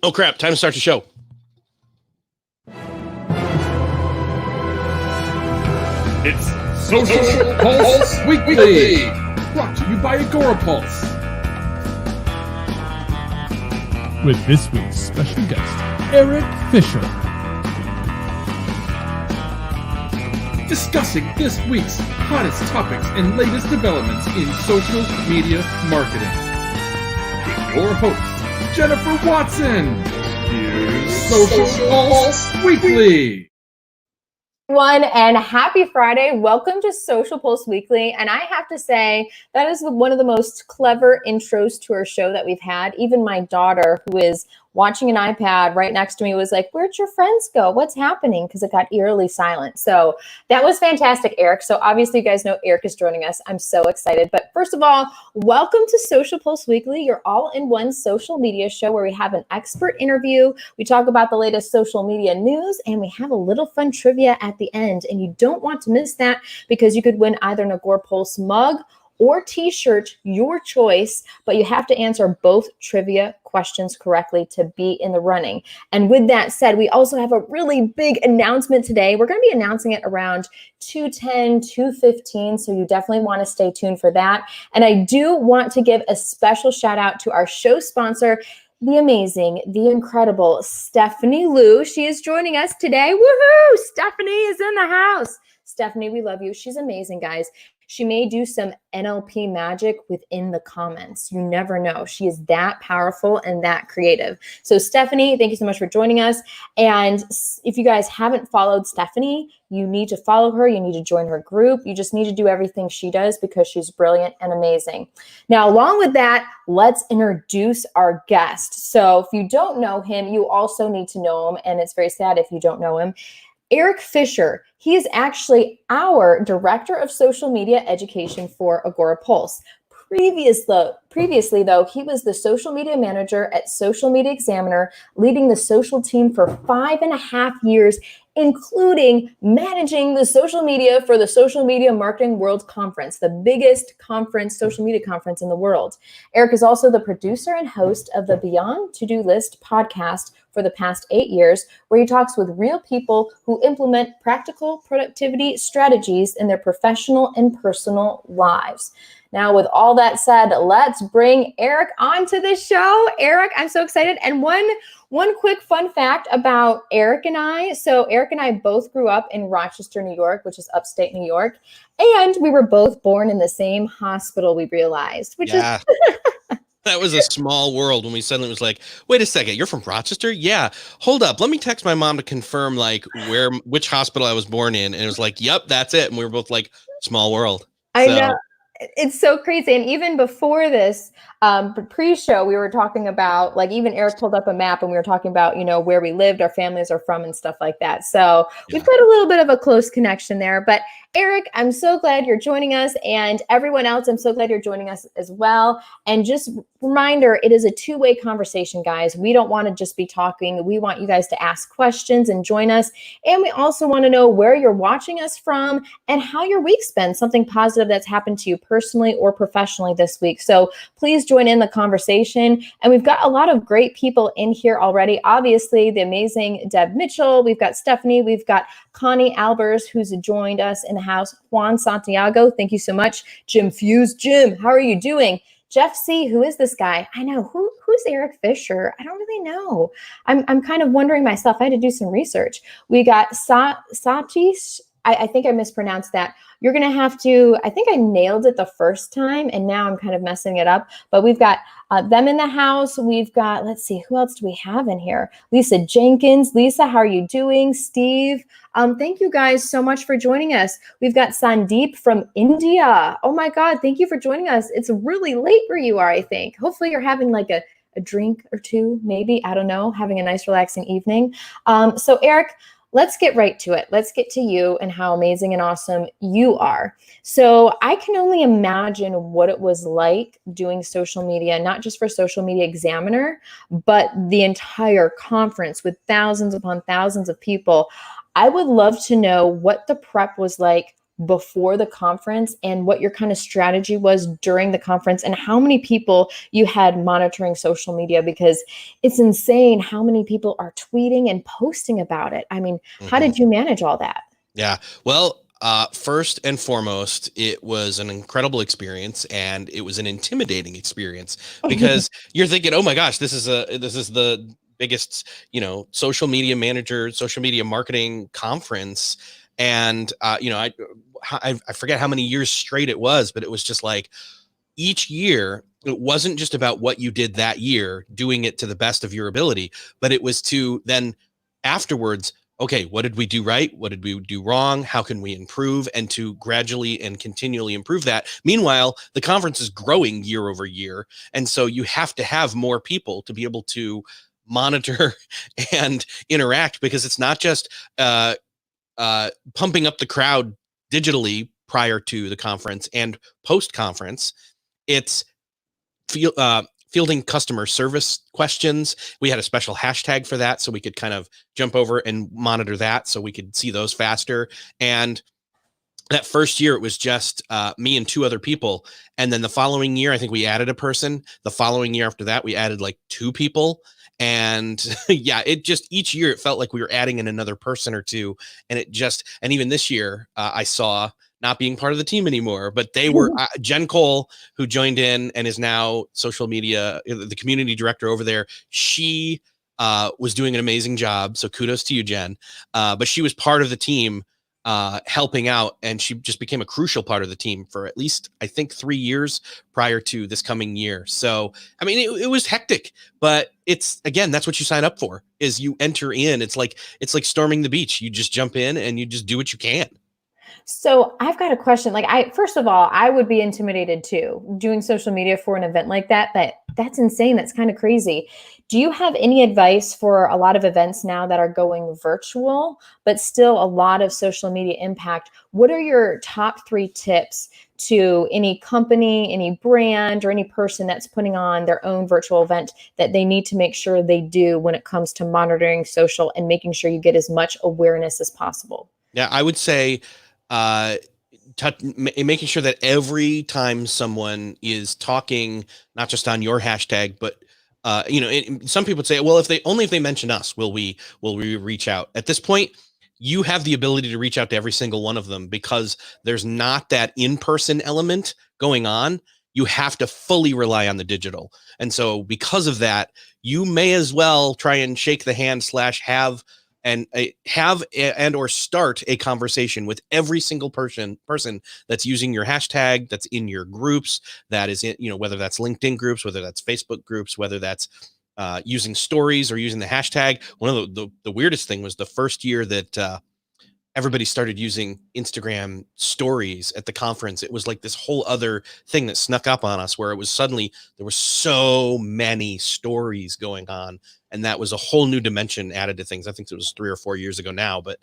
Oh crap, time to start the show. It's Social Pulse Weekly, brought to you by Gore Pulse. With this week's special guest, Erik Fisher. Discussing this week's hottest topics and latest developments in social media marketing. With your host, Jennifer Watson. Here's Social Pulse Weekly. Everyone, and happy Friday. Welcome to Social Pulse Weekly. And I have to say, that is one of the most clever intros to our show that we've had. Even my daughter, who is watching an iPad right next to me, was like, "Where'd your friends go? What's happening?" Because it got eerily silent. So that was fantastic, Erik. So obviously you guys know Erik is joining us. I'm so excited. But first of all, welcome to Social Pulse Weekly, your all-in-one social media show where we have an expert interview. We talk about the latest social media news, and we have a little fun trivia at the end. And you don't want to miss that because you could win either an Gore Pulse mug or t-shirt, your choice, but you have to answer both trivia questions correctly to be in the running. And with that said, we also have a really big announcement today. We're going to be announcing it around 2:10, 2:15, so you definitely want to stay tuned for that. And I do want to give a special shout out to our show sponsor, the amazing, the incredible Stephanie Liu. She is joining us today. Woohoo! Stephanie is in the house. Stephanie, we love you. She's amazing, guys. She may do some NLP magic within the comments. You never know. She is that powerful and that creative. So Stephanie, thank you so much for joining us. And if you guys haven't followed Stephanie, you need to follow her. You need to join her group. You just need to do everything she does because she's brilliant and amazing. Now, along with that, let's introduce our guest. So if you don't know him, you also need to know him. And it's very sad if you don't know him. Erik Fisher, he is actually our Director of Social Media Education for Gore Pulse. Previously, though, he was the Social Media Manager at Social Media Examiner, leading the social team for 5.5 years, including managing the social media for the Social Media Marketing World Conference, the biggest conference, social media conference in the world. Erik is also the producer and host of the Beyond To-Do List podcast for the past 8 years, where he talks with real people who implement practical productivity strategies in their professional and personal lives. Now, with all that said, let's bring Erik onto the show. Erik, I'm so excited. And one quick fun fact about Erik and I. So Erik and I both grew up in Rochester, New York, which is upstate New York. And we were both born in the same hospital, we realized, which is... That was a small world when we suddenly was like, wait a second, you're from Rochester? Yeah. Hold up. Let me text my mom to confirm like which hospital I was born in. And it was like, yep, that's it. And we were both like, small world. I know. It's so crazy. And even before this, pre-show, we were talking about, like, even Erik pulled up a map and we were talking about, you know, where we lived, our families are from and stuff like that. So we've got a little bit of a close connection there. But Erik, I'm so glad you're joining us, and everyone else, I'm so glad you're joining us as well. And just reminder, it is a two-way conversation, guys. We don't want to just be talking. We want you guys to ask questions and join us. And we also want to know where you're watching us from and how your week's been, something positive that's happened to you personally or professionally this week. So please join in the conversation. And we've got a lot of great people in here already. Obviously, the amazing Deb Mitchell. We've got Stephanie. We've got Connie Albers, who's joined us in the house. Juan Santiago, thank you so much. Jim Fuse. Jim, how are you doing? Jeff C., who is this guy? I know. Who's Erik Fisher? I don't really know. I'm kind of wondering myself. I had to do some research. We got Satish. I think I mispronounced that. You're going to have to, I think I nailed it the first time, and now I'm kind of messing it up. But we've got them in the house. We've got, let's see, who else do we have in here? Lisa Jenkins. Lisa, how are you doing? Steve. Thank you guys so much for joining us. We've got Sandeep from India. Oh my God, thank you for joining us. It's really late where you are, I think. Hopefully you're having like a drink or two, maybe, I don't know, having a nice relaxing evening. So Erik, let's get right to it. Let's get to you and how amazing and awesome you are. So I can only imagine what it was like doing social media, not just for Social Media Examiner, but the entire conference with thousands upon thousands of people. I would love to know what the prep was like before the conference and what your kind of strategy was during the conference and how many people you had monitoring social media, because it's insane how many people are tweeting and posting about it. I mean, how did you manage all that? Yeah. Well, first and foremost, it was an incredible experience, and it was an intimidating experience because you're thinking, "Oh my gosh, this is the biggest, social media manager, social media marketing conference." And I forget how many years straight it was, but it was just like each year, it wasn't just about what you did that year, doing it to the best of your ability, but it was to then afterwards, okay, what did we do right? What did we do wrong? How can we improve? And to gradually and continually improve that. Meanwhile, the conference is growing year over year. And so you have to have more people to be able to monitor and interact, because it's not just pumping up the crowd digitally prior to the conference and post conference. It's fielding customer service questions. We had a special hashtag for that, so we could kind of jump over and monitor that so we could see those faster. And that first year, it was just me and two other people. And then the following year, I think we added a person. The following year after that, we added like two people. And yeah, it just each year it felt like we were adding in another person or two. And even this year, I saw, not being part of the team anymore, but they were Jen Cole, who joined in and is now social media, the community director over there. She was doing an amazing job. So kudos to you, Jen. But she was part of the team helping out, and she just became a crucial part of the team for at least, I think, 3 years prior to this coming year. So, I mean, it was hectic, but again, that's what you sign up for, is you enter in. It's like storming the beach. You just jump in and you just do what you can. So I've got a question. First of all, I would be intimidated too, doing social media for an event like that. That's insane. That's kind of crazy. Do you have any advice for a lot of events now that are going virtual, but still a lot of social media impact? What are your top 3 tips to any company, any brand, or any person that's putting on their own virtual event that they need to make sure they do when it comes to monitoring social and making sure you get as much awareness as possible? Yeah, I would say making sure that every time someone is talking, not just on your hashtag, but some people would say, well, if they mention us, will we reach out? At this point, you have the ability to reach out to every single one of them, because there's not that in-person element going on. You have to fully rely on the digital. And so because of that, you may as well try and shake the hand / or start a conversation with every single person that's using your hashtag, that's in your groups, that is in, whether that's LinkedIn groups, whether that's Facebook groups, whether that's using stories or using the hashtag. One of the weirdest thing was the first year that everybody started using Instagram stories at the conference. It was like this whole other thing that snuck up on us, where it was suddenly there were so many stories going on. And that was a whole new dimension added to things. I think it was 3 or 4 years ago now, but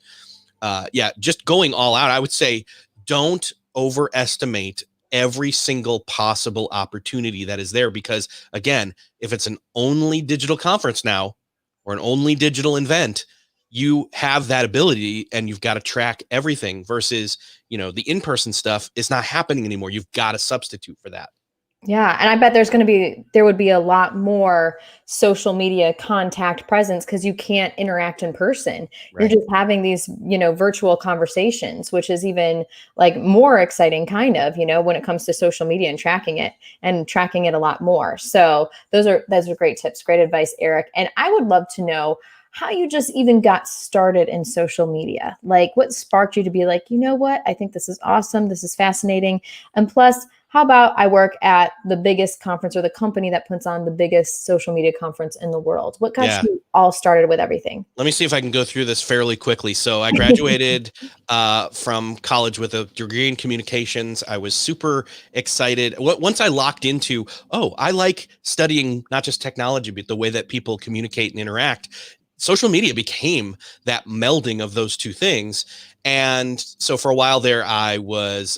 yeah, just going all out. I would say don't overestimate every single possible opportunity that is there, because again, if it's an only digital conference now or an only digital event, you have that ability and you've got to track everything, versus, the in-person stuff is not happening anymore. You've got to substitute for that. Yeah. And I bet there would be a lot more social media contact presence, because you can't interact in person. Right. You're just having these, virtual conversations, which is even like more exciting kind of, when it comes to social media and tracking it a lot more. So those are great tips. Great advice, Erik. And I would love to know how you just even got started in social media. Like, what sparked you to be like, you know what? I think this is awesome. This is fascinating. And plus, how about I work at the biggest conference, or the company that puts on the biggest social media conference in the world? What got you all started with everything? Let me see if I can go through this fairly quickly. So I graduated from college with a degree in communications. I was super excited. Once I locked into, I like studying not just technology, but the way that people communicate and interact. Social media became that melding of those two things. And so for a while there, I was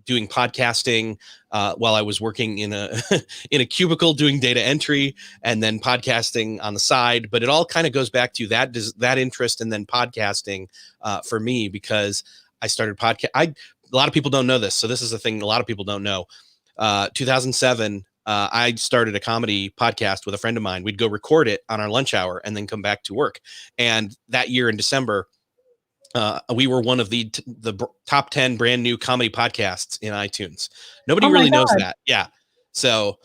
doing podcasting while I was working in a in a cubicle doing data entry, and then podcasting on the side. But it all kind of goes back to that interest, and then podcasting for me, because I started podcast. A lot of people don't know this, so this is the thing a lot of people don't know. 2007, I started a comedy podcast with a friend of mine. We'd go record it on our lunch hour and then come back to work. And that year in December, we were one of the top 10 brand new comedy podcasts in iTunes. Nobody really knows that. Yeah. So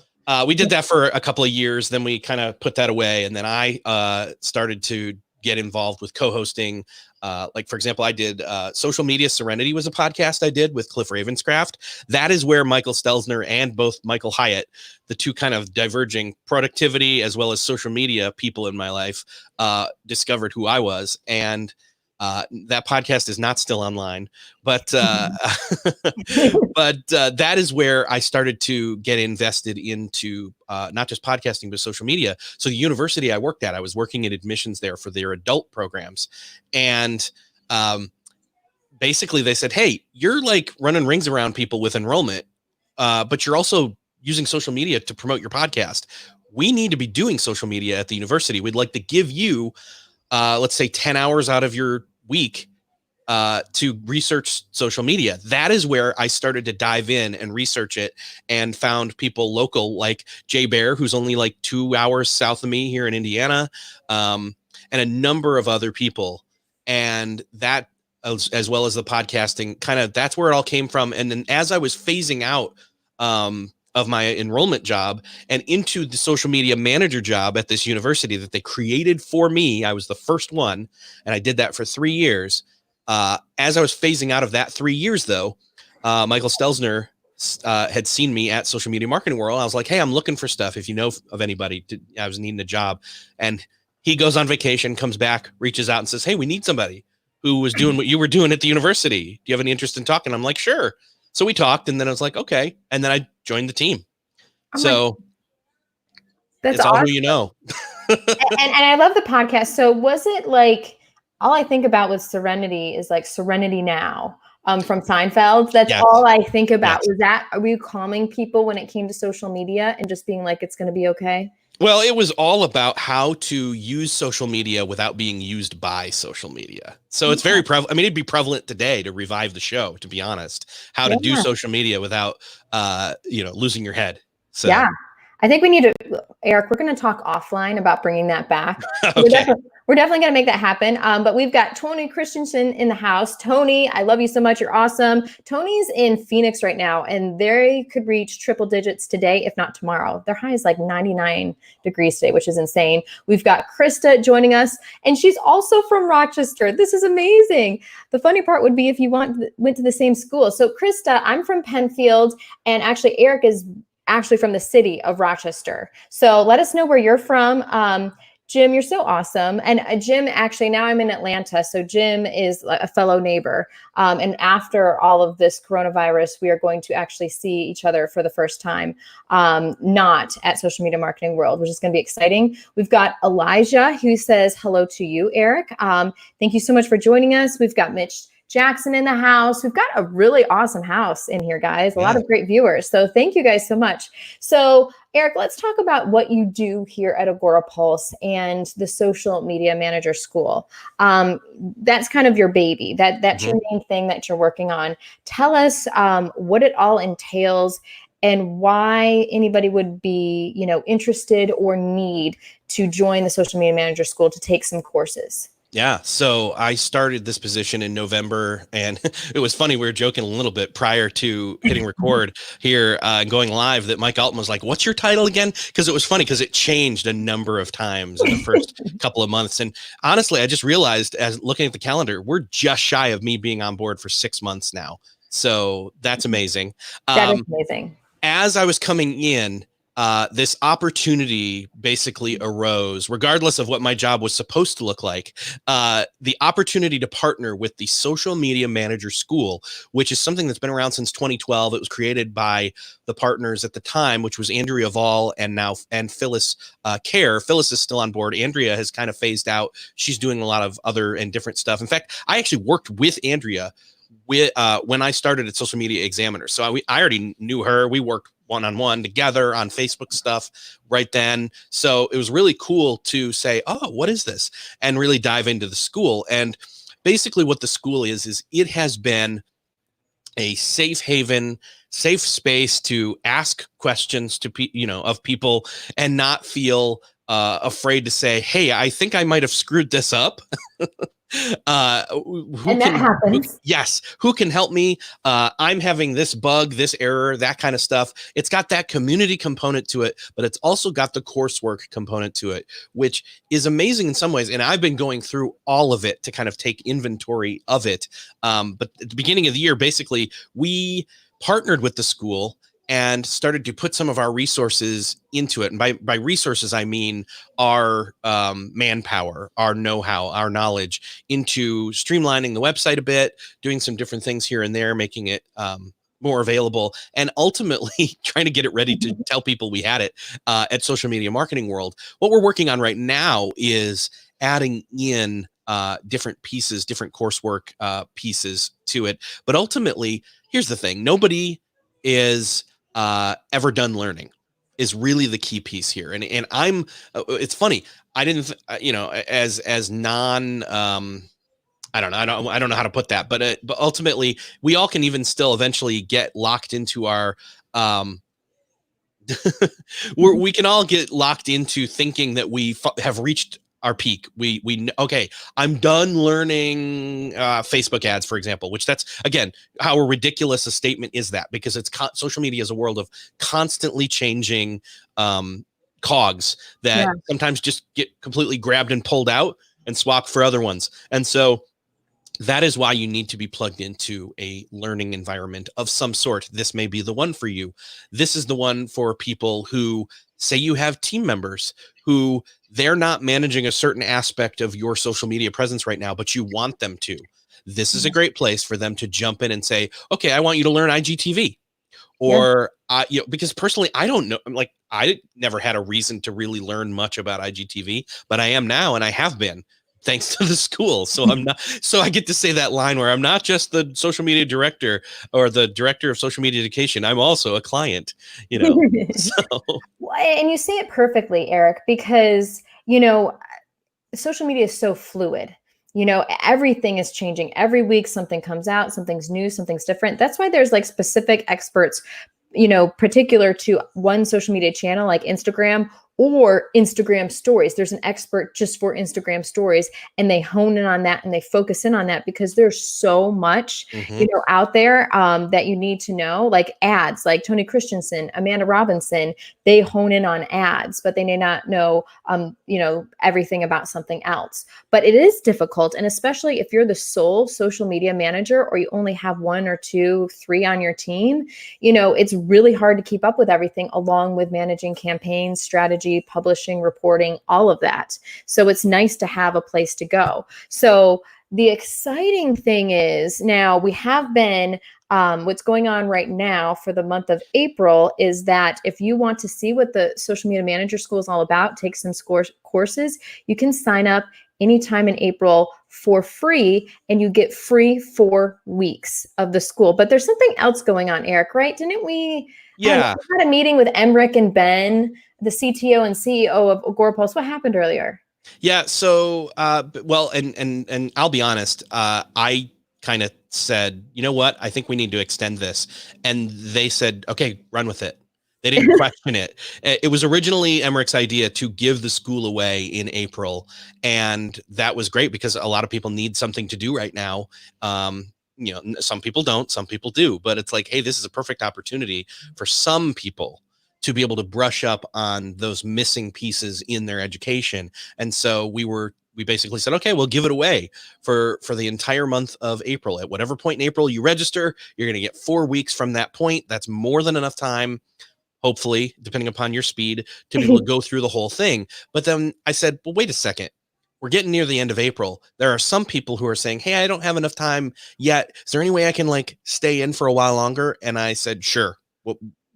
we did that for a couple of years. Then we kind of put that away. And then I started to get involved with co-hosting. Like, for example, I did Social Media Serenity was a podcast I did with Cliff Ravenscraft. That is where Michael Stelzner and both Michael Hyatt, the two kind of diverging productivity as well as social media people in my life, discovered who I was. And that podcast is not still online, but that is where I started to get invested into not just podcasting, but social media. So the university I worked at, I was working in admissions there for their adult programs. And basically they said, hey, you're like running rings around people with enrollment, but you're also using social media to promote your podcast. We need to be doing social media at the university. We'd like to give you, let's say 10 hours out of your week to research social media. That is where I started to dive in and research it and found people local like Jay Bear, who's only like 2 hours south of me here in Indiana, and a number of other people. And that, as well as the podcasting, kind of that's where it all came from. And then as I was phasing out of my enrollment job and into the social media manager job at this university that they created for me, I was the first one, and I did that for 3 years. As I was phasing out of that 3 years, though, Michael Stelzner had seen me at Social Media Marketing World. I was like, hey, I'm looking for stuff. If you know of anybody, I was needing a job. And he goes on vacation, comes back, reaches out and says, hey, we need somebody who was doing what you were doing at the university. Do you have any interest in talking? I'm like, sure. So we talked, and then I was like, okay. And then I joined the team. So that's it's awesome. all who you know. and I love the podcast. So was it like, all I think about with Serenity is like Serenity Now from Seinfeld. That's all I think about. Yes. Are you calming people when it came to social media and just being like, it's going to be okay? Well, it was all about how to use social media without being used by social media. So it's very prevalent. I mean, it'd be prevalent today to revive the show, to be honest, how to do social media without, losing your head. So. Yeah. I think we need to, Eric, we're going to talk offline about bringing that back. Okay. We're definitely going to make that happen. But we've got Tony Christensen in the house. Tony, I love you so much. You're awesome. Tony's in Phoenix right now, and they could reach triple digits today, if not tomorrow. Their high is like 99 degrees today, which is insane. We've got Krista joining us, and she's also from Rochester. This is amazing. The funny part would be if you went to the same school. So Krista, I'm from Penfield, and actually Eric is actually from the city of Rochester. So let us know where you're from. Jim, you're so awesome. And Jim, actually, now I'm in Atlanta. So Jim is a fellow neighbor. And after all of this coronavirus, we are going to actually see each other for the first time, not at Social Media Marketing World, which is going to be exciting. We've got Elijah, who says hello to you, Eric. Thank you so much for joining us. We've got Mitch Jackson in the house. We've got a really awesome house in here, guys. A lot of great viewers. So thank you guys so much. So Eric, let's talk about what you do here at Agora Pulse and the Social Media Manager School. That's kind of your baby. That's your main thing that you're working on. Tell us what it all entails and why anybody would be, interested or need to join the Social Media Manager School to take some courses. Yeah. So I started this position in November, and it was funny. We were joking a little bit prior to hitting record here and going live that Mike Altman was like, what's your title again? Because it was funny because it changed a number of times in the first couple of months. And honestly, I just realized as looking at the calendar, we're just shy of me being on board for 6 months now. So that's amazing. That is amazing. As I was coming in, this opportunity basically arose, regardless of what my job was supposed to look like, the opportunity to partner with the Social Media Manager School, which is something that's been around since 2012. It was created by the partners at the time, which was Andrea Vall and Phyllis Kerr. Phyllis is still on board. Andrea has kind of phased out. She's doing a lot of other and different stuff. In fact, I actually worked with Andrea when I started at Social Media Examiner. So I already knew her. We worked one-on-one together on Facebook stuff right then. So it was really cool to say, oh, what is this? And really dive into the school. And basically what the school is it has been a safe haven, safe space to ask questions to of people and not feel afraid to say, hey, I think I might have screwed this up. And that happens. Yes, who can help me? I'm having this bug, this error, that kind of stuff. It's got that community component to it, but it's also got the coursework component to it, which is amazing in some ways. And I've been going through all of it to kind of take inventory of it. But at the beginning of the year, basically, we partnered with the school and started to put some of our resources into it. And by resources, I mean our manpower, our know-how, our knowledge into streamlining the website a bit, doing some different things here and there, making it more available, and ultimately trying to get it ready to tell people we had it at Social Media Marketing World. What we're working on right now is adding in different pieces, different coursework pieces to it. But ultimately, here's the thing. Nobody is ever done learning is really the key piece here. And I'm, it's funny. I didn't, as non, I don't know how to put that, but ultimately we all can even still eventually get locked into our, we can all get locked into thinking that we have reached our peak. Okay, I'm done learning Facebook ads, for example, which that's, again, how ridiculous a statement is that, because it's social media is a world of constantly changing cogs that sometimes just get completely grabbed and pulled out and swapped for other ones. And so that is why you need to be plugged into a learning environment of some sort. This may be the one for you. This is the one for people who say you have team members who they're not managing a certain aspect of your social media presence right now, but you want them to. This is a great place for them to jump in and say, okay, I want you to learn IGTV. Or, because personally, I don't know, like, I never had a reason to really learn much about IGTV, but I am now, and I have been, thanks to the school. So I get to say that line where I'm not just the social media director or the director of social media education. I'm also a client, so. And you say it perfectly, Eric, because, social media is so fluid. Everything is changing every week. Something comes out, something's new, something's different. That's why there's like specific experts, particular to one social media channel like Instagram or Instagram stories. There's an expert just for Instagram stories, and they hone in on that and they focus in on that because there's so much, out there that you need to know, like ads, like Tony Christensen, Amanda Robinson, they hone in on ads, but they may not know, everything about something else. But it is difficult. And especially if you're the sole social media manager, or you only have 1 or 2, 3 on your team, it's really hard to keep up with everything, along with managing campaigns, strategy, publishing, reporting, all of that. So it's nice to have a place to go. So the exciting thing is, now we have been, what's going on right now for the month of April is that if you want to see what the Social Media Manager School is all about, take some courses, you can sign up anytime in April for free, and you get free 4 weeks of the school. But there's something else going on, Eric, right? Didn't we? Yeah. We had a meeting with Emric and Ben, the CTO and CEO of Gore. What happened earlier? Yeah. So, well, and I'll be honest, I kind of said, you know what, I think we need to extend this. And they said, okay, run with it. They didn't question it. It was originally Emric's idea to give the school away in April. And that was great because a lot of people need something to do right now. Some people don't, some people do, but it's like, hey, this is a perfect opportunity for some people to be able to brush up on those missing pieces in their education. And so we basically said, okay, we'll give it away for the entire month of April. At whatever point in April you register, you're going to get 4 weeks from that point. That's more than enough time, hopefully, depending upon your speed, to be able to go through the whole thing. But then I said, well, wait a second. We're getting near the end of April. There are some people who are saying, hey, I don't have enough time yet. Is there any way I can stay in for a while longer? And I said, sure,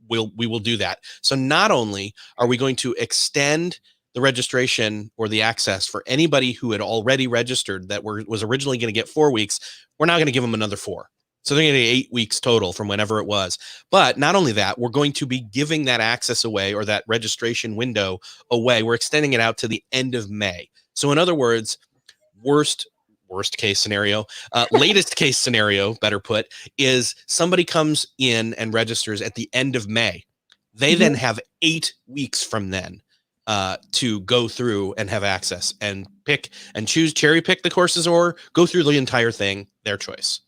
we will do that. So not only are we going to extend the registration or the access for anybody who had already registered that was originally going to get 4 weeks, we're now going to give them another 4. So they're going to get 8 weeks total from whenever it was. But not only that, we're going to be giving that access away, or that registration window away. We're extending it out to the end of May. So in other worst worst case scenario. Latest case scenario, better put, is somebody comes in and registers at the end of May. They then have 8 weeks from then to go through and have access and pick and choose, cherry pick the courses, or go through the entire thing, their choice.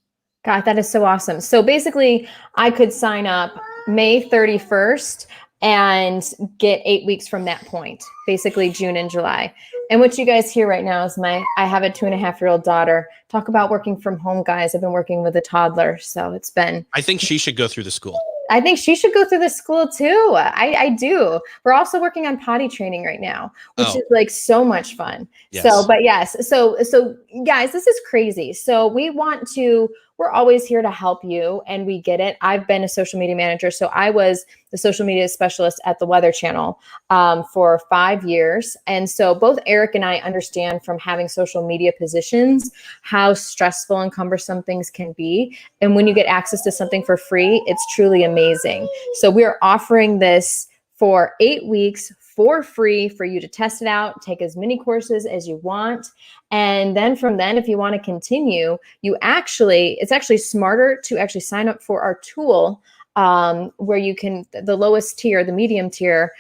God, that is so awesome. So basically, I could sign up May 31st and get 8 weeks from that point, basically June and July. And what you guys hear right now is I have a 2.5-year-old daughter. Talk about working from home, guys. I've been working with a toddler, so it's been. I think she should go through the school. I think she should go through the school too. I do. We're also working on potty training right now, which is like so much fun. Yes. So, but yes, so guys, this is crazy. So we're always here to help you, and we get it. I've been a social media manager. So I was the social media specialist at the Weather Channel for 5 years. And so both Erik and I understand from having social media positions how stressful and cumbersome things can be. And when you get access to something for free, it's truly amazing. So we're offering this for 8 weeks for free for you to test it out, take as many courses as you want. And then from then, if you want to continue, it's actually smarter to actually sign up for our tool where you can, the lowest tier, the medium tier,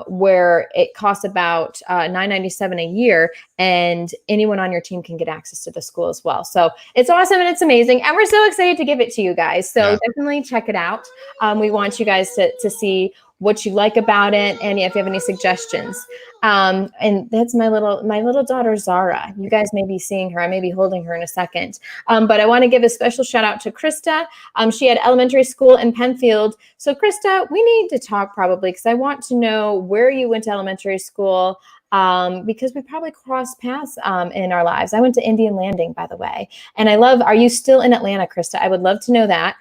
where it costs about $9.97 a year, and anyone on your team can get access to the school as well. So it's awesome and it's amazing, and we're so excited to give it to you guys. So definitely check it out. We want you guys to see what you like about it, and if you have any suggestions. And that's my little daughter, Zara. You guys may be seeing her. I may be holding her in a second. But I want to give a special shout out to Krista. She had elementary school in Penfield. So Krista, we need to talk probably, because I want to know where you went to elementary school, because we probably crossed paths in our lives. I went to Indian Landing, by the way. And are you still in Atlanta, Krista? I would love to know that.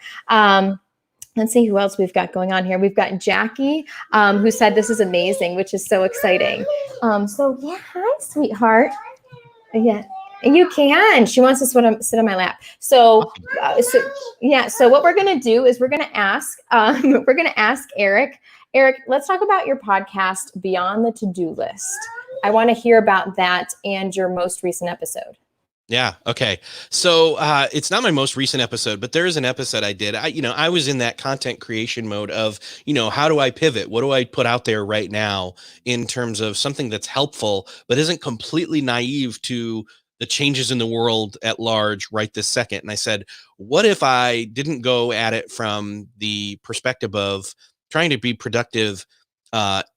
Let's see who else we've got going on here. We've got Jackie, who said this is amazing, which is so exciting. So yeah, hi, sweetheart. Yeah, you can. She wants to sit on my lap. So what we're gonna do is we're gonna ask Erik. Erik, let's talk about your podcast, Beyond the To-Do List. I want to hear about that and your most recent episode. Yeah. Okay. So it's not my most recent episode, but there is an episode I did. I was in that content creation mode of, how do I pivot? What do I put out there right now in terms of something that's helpful, but isn't completely naive to the changes in the world at large right this second? And I said, what if I didn't go at it from the perspective of trying to be productive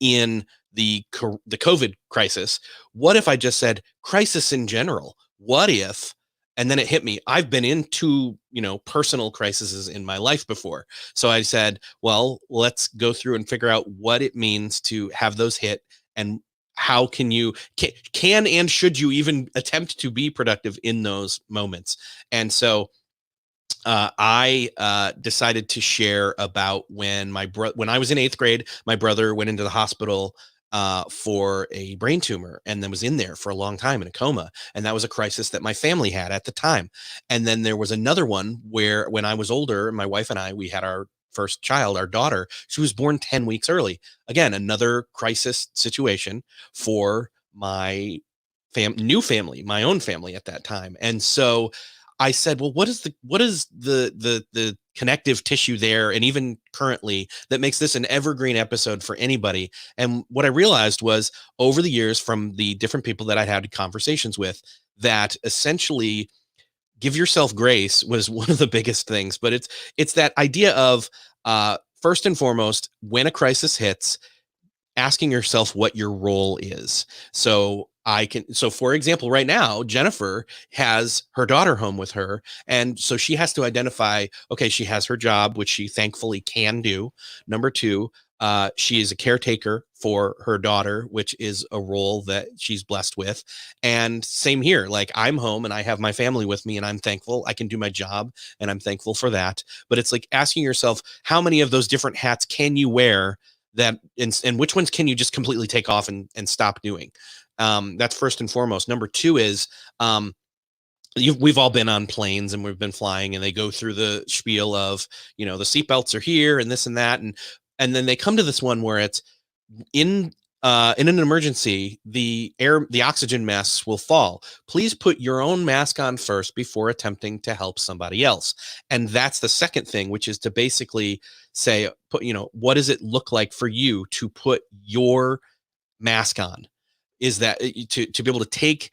in the COVID crisis? What if I just said crisis in general? What if, and then it hit me, I've been into, personal crises in my life before. So I said, well, let's go through and figure out what it means to have those hit, and how can and should you even attempt to be productive in those moments? And so I decided to share about when when I was in 8th grade, my brother went into the hospital for a brain tumor, and then was in there for a long time in a coma. And that was a crisis that my family had at the time. And then there was another one where, when I was older, my wife and I, we had our first child, our daughter. She was born 10 weeks early. Again, another crisis situation for my new family, my own family at that time. And so I said, well, what is the connective tissue there, and even currently, that makes this an evergreen episode for anybody? And what I realized was, over the years, from the different people that I had conversations with, that essentially give yourself grace was one of the biggest things. But it's that idea of, first and foremost, when a crisis hits, asking yourself what your role is. So for example, right now, Jennifer has her daughter home with her. And so she has to identify, okay, she has her job, which she thankfully can do. Number two, she is a caretaker for her daughter, which is a role that she's blessed with. And same here, like, I'm home and I have my family with me, and I'm thankful I can do my job, and I'm thankful for that. But it's like asking yourself, how many of those different hats can you wear, that, and which ones can you just completely take off and stop doing? That's first and foremost. Number two is, we've all been on planes, and we've been flying, and they go through the spiel of, the seatbelts are here and this and that. And then they come to this one where it's in an emergency, the oxygen masks will fall. Please put your own mask on first before attempting to help somebody else. And that's the second thing, which is to basically say, what does it look like for you to put your mask on? Is that to be able to take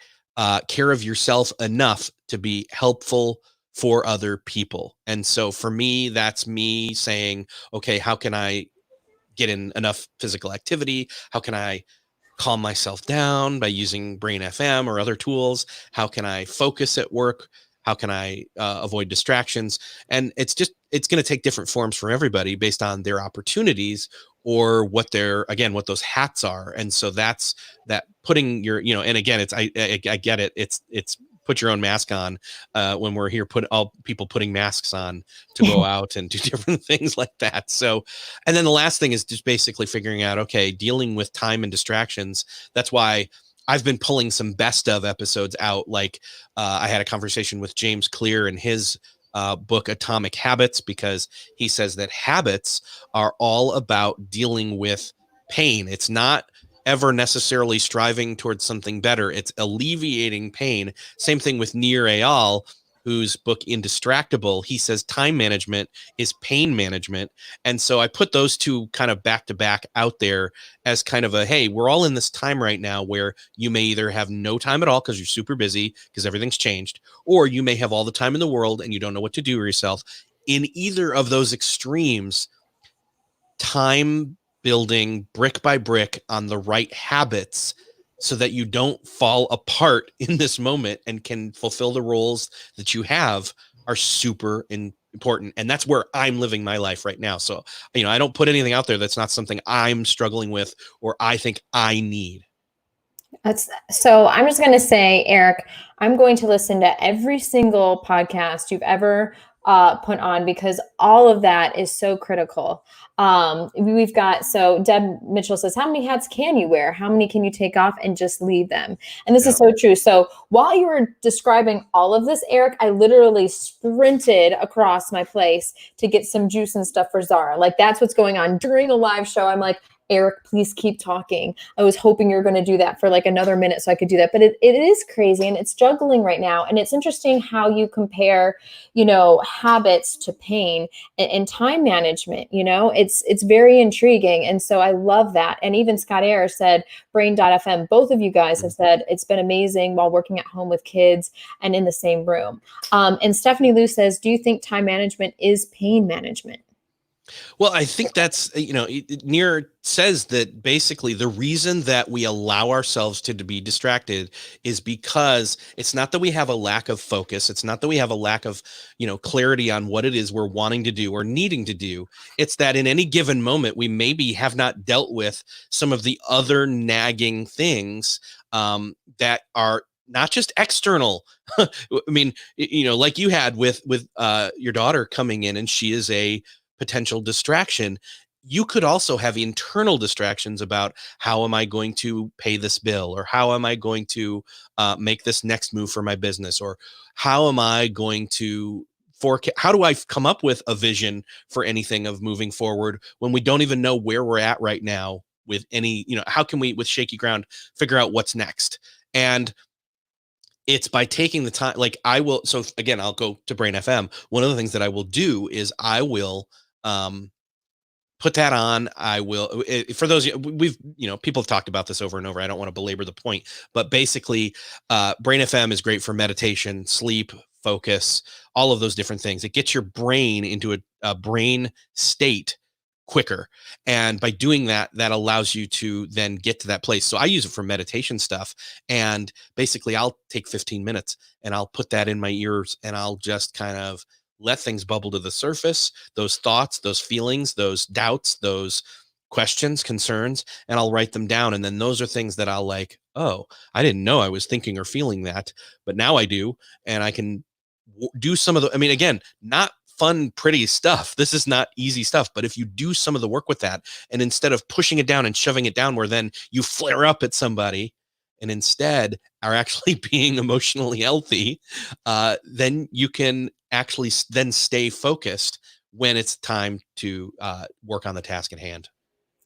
care of yourself enough to be helpful for other people? And so for me, that's me saying, okay, how can I get in enough physical activity? How can I calm myself down by using Brain FM or other tools? How can I focus at work? How can I avoid distractions? And it's going to take different forms for everybody based on their opportunities or what what those hats are. And so that's that putting your, and again, I get it. It's put your own mask on when we're here, put all people putting masks on to go out and do different things like that. So, and then the last thing is just basically figuring out, okay, dealing with time and distractions. That's why I've been pulling some best of episodes out. Like I had a conversation with James Clear in his book Atomic Habits, because he says that habits are all about dealing with pain. It's not ever necessarily striving towards something better. It's alleviating pain. Same thing with Nir Eyal, whose book Indistractable. He says time management is pain management. And so I put those two kind of back to back out there as kind of a, hey, we're all in this time right now where you may either have no time at all because you're super busy because everything's changed, or you may have all the time in the world and you don't know what to do with yourself. In either of those extremes, time building brick by brick on the right habits so that you don't fall apart in this moment and can fulfill the roles that you have are super important. And that's where I'm living my life right now. So, I don't put anything out there that's not something I'm struggling with or I think I need. So I'm just going to say, Eric, I'm going to listen to every single podcast you've ever put on, because all of that is so critical. We've got, so Deb Mitchell says, how many hats can you wear? How many can you take off and just leave them? And this is so true. So while you were describing all of this, Eric, I literally sprinted across my place to get some juice and stuff for Zara. Like, that's what's going on during the live show. I'm like, Eric, please keep talking. I was hoping you're going to do that for like another minute so I could do that. But it is crazy, and it's juggling right now. And it's interesting how you compare, habits to pain and time management. It's very intriguing. And so I love that. And even Scott Ayers said, Brain.fm, both of you guys have said it's been amazing while working at home with kids and in the same room. And Stephanie Lou says, do you think time management is pain management? Well, I think that's, Nir says that basically the reason that we allow ourselves to be distracted is because it's not that we have a lack of focus. It's not that we have a lack of, clarity on what it is we're wanting to do or needing to do. It's that in any given moment, we maybe have not dealt with some of the other nagging things that are not just external. I mean, like you had with your daughter coming in, and she is a potential distraction. You could also have internal distractions about how am I going to pay this bill, or how am I going to make this next move for my business, or how am I going to how do I come up with a vision for anything of moving forward when we don't even know where we're at right now with any, how can we with shaky ground figure out what's next? And it's by taking the time, like I will. So again, I'll go to Brain FM. One of the things that I will do is I will put that on. I will, for those, we've, people have talked about this over and over. I don't want to belabor the point, but basically Brain FM is great for meditation, sleep, focus, all of those different things. It gets your brain into a brain state quicker. And by doing that, that allows you to then get to that place. So I use it for meditation stuff. And basically I'll take 15 minutes and I'll put that in my ears and I'll just kind of let things bubble to the surface, those thoughts, those feelings, those doubts, those questions, concerns, and I'll write them down. And then those are things that I'll like, oh, I didn't know I was thinking or feeling that, but now I do. And I can do some of the, again, not fun, pretty stuff. This is not easy stuff. But if you do some of the work with that, and instead of pushing it down and shoving it down where then you flare up at somebody, and instead are actually being emotionally healthy, then you can actually then stay focused when it's time to work on the task at hand.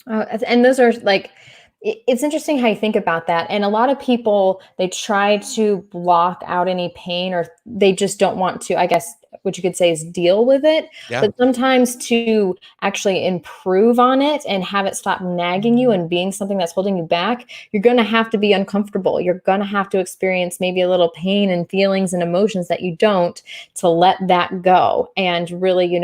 And those are like, It's interesting how you think about that. And a lot of people, they try to block out any pain, or they just don't want to, I guess what you could say is deal with it. Yeah. But sometimes to actually improve on it and have it stop nagging you and being something that's holding you back, you're going to have to be uncomfortable. You're going to have to experience maybe a little pain and feelings and emotions that you don't, to let that go and really,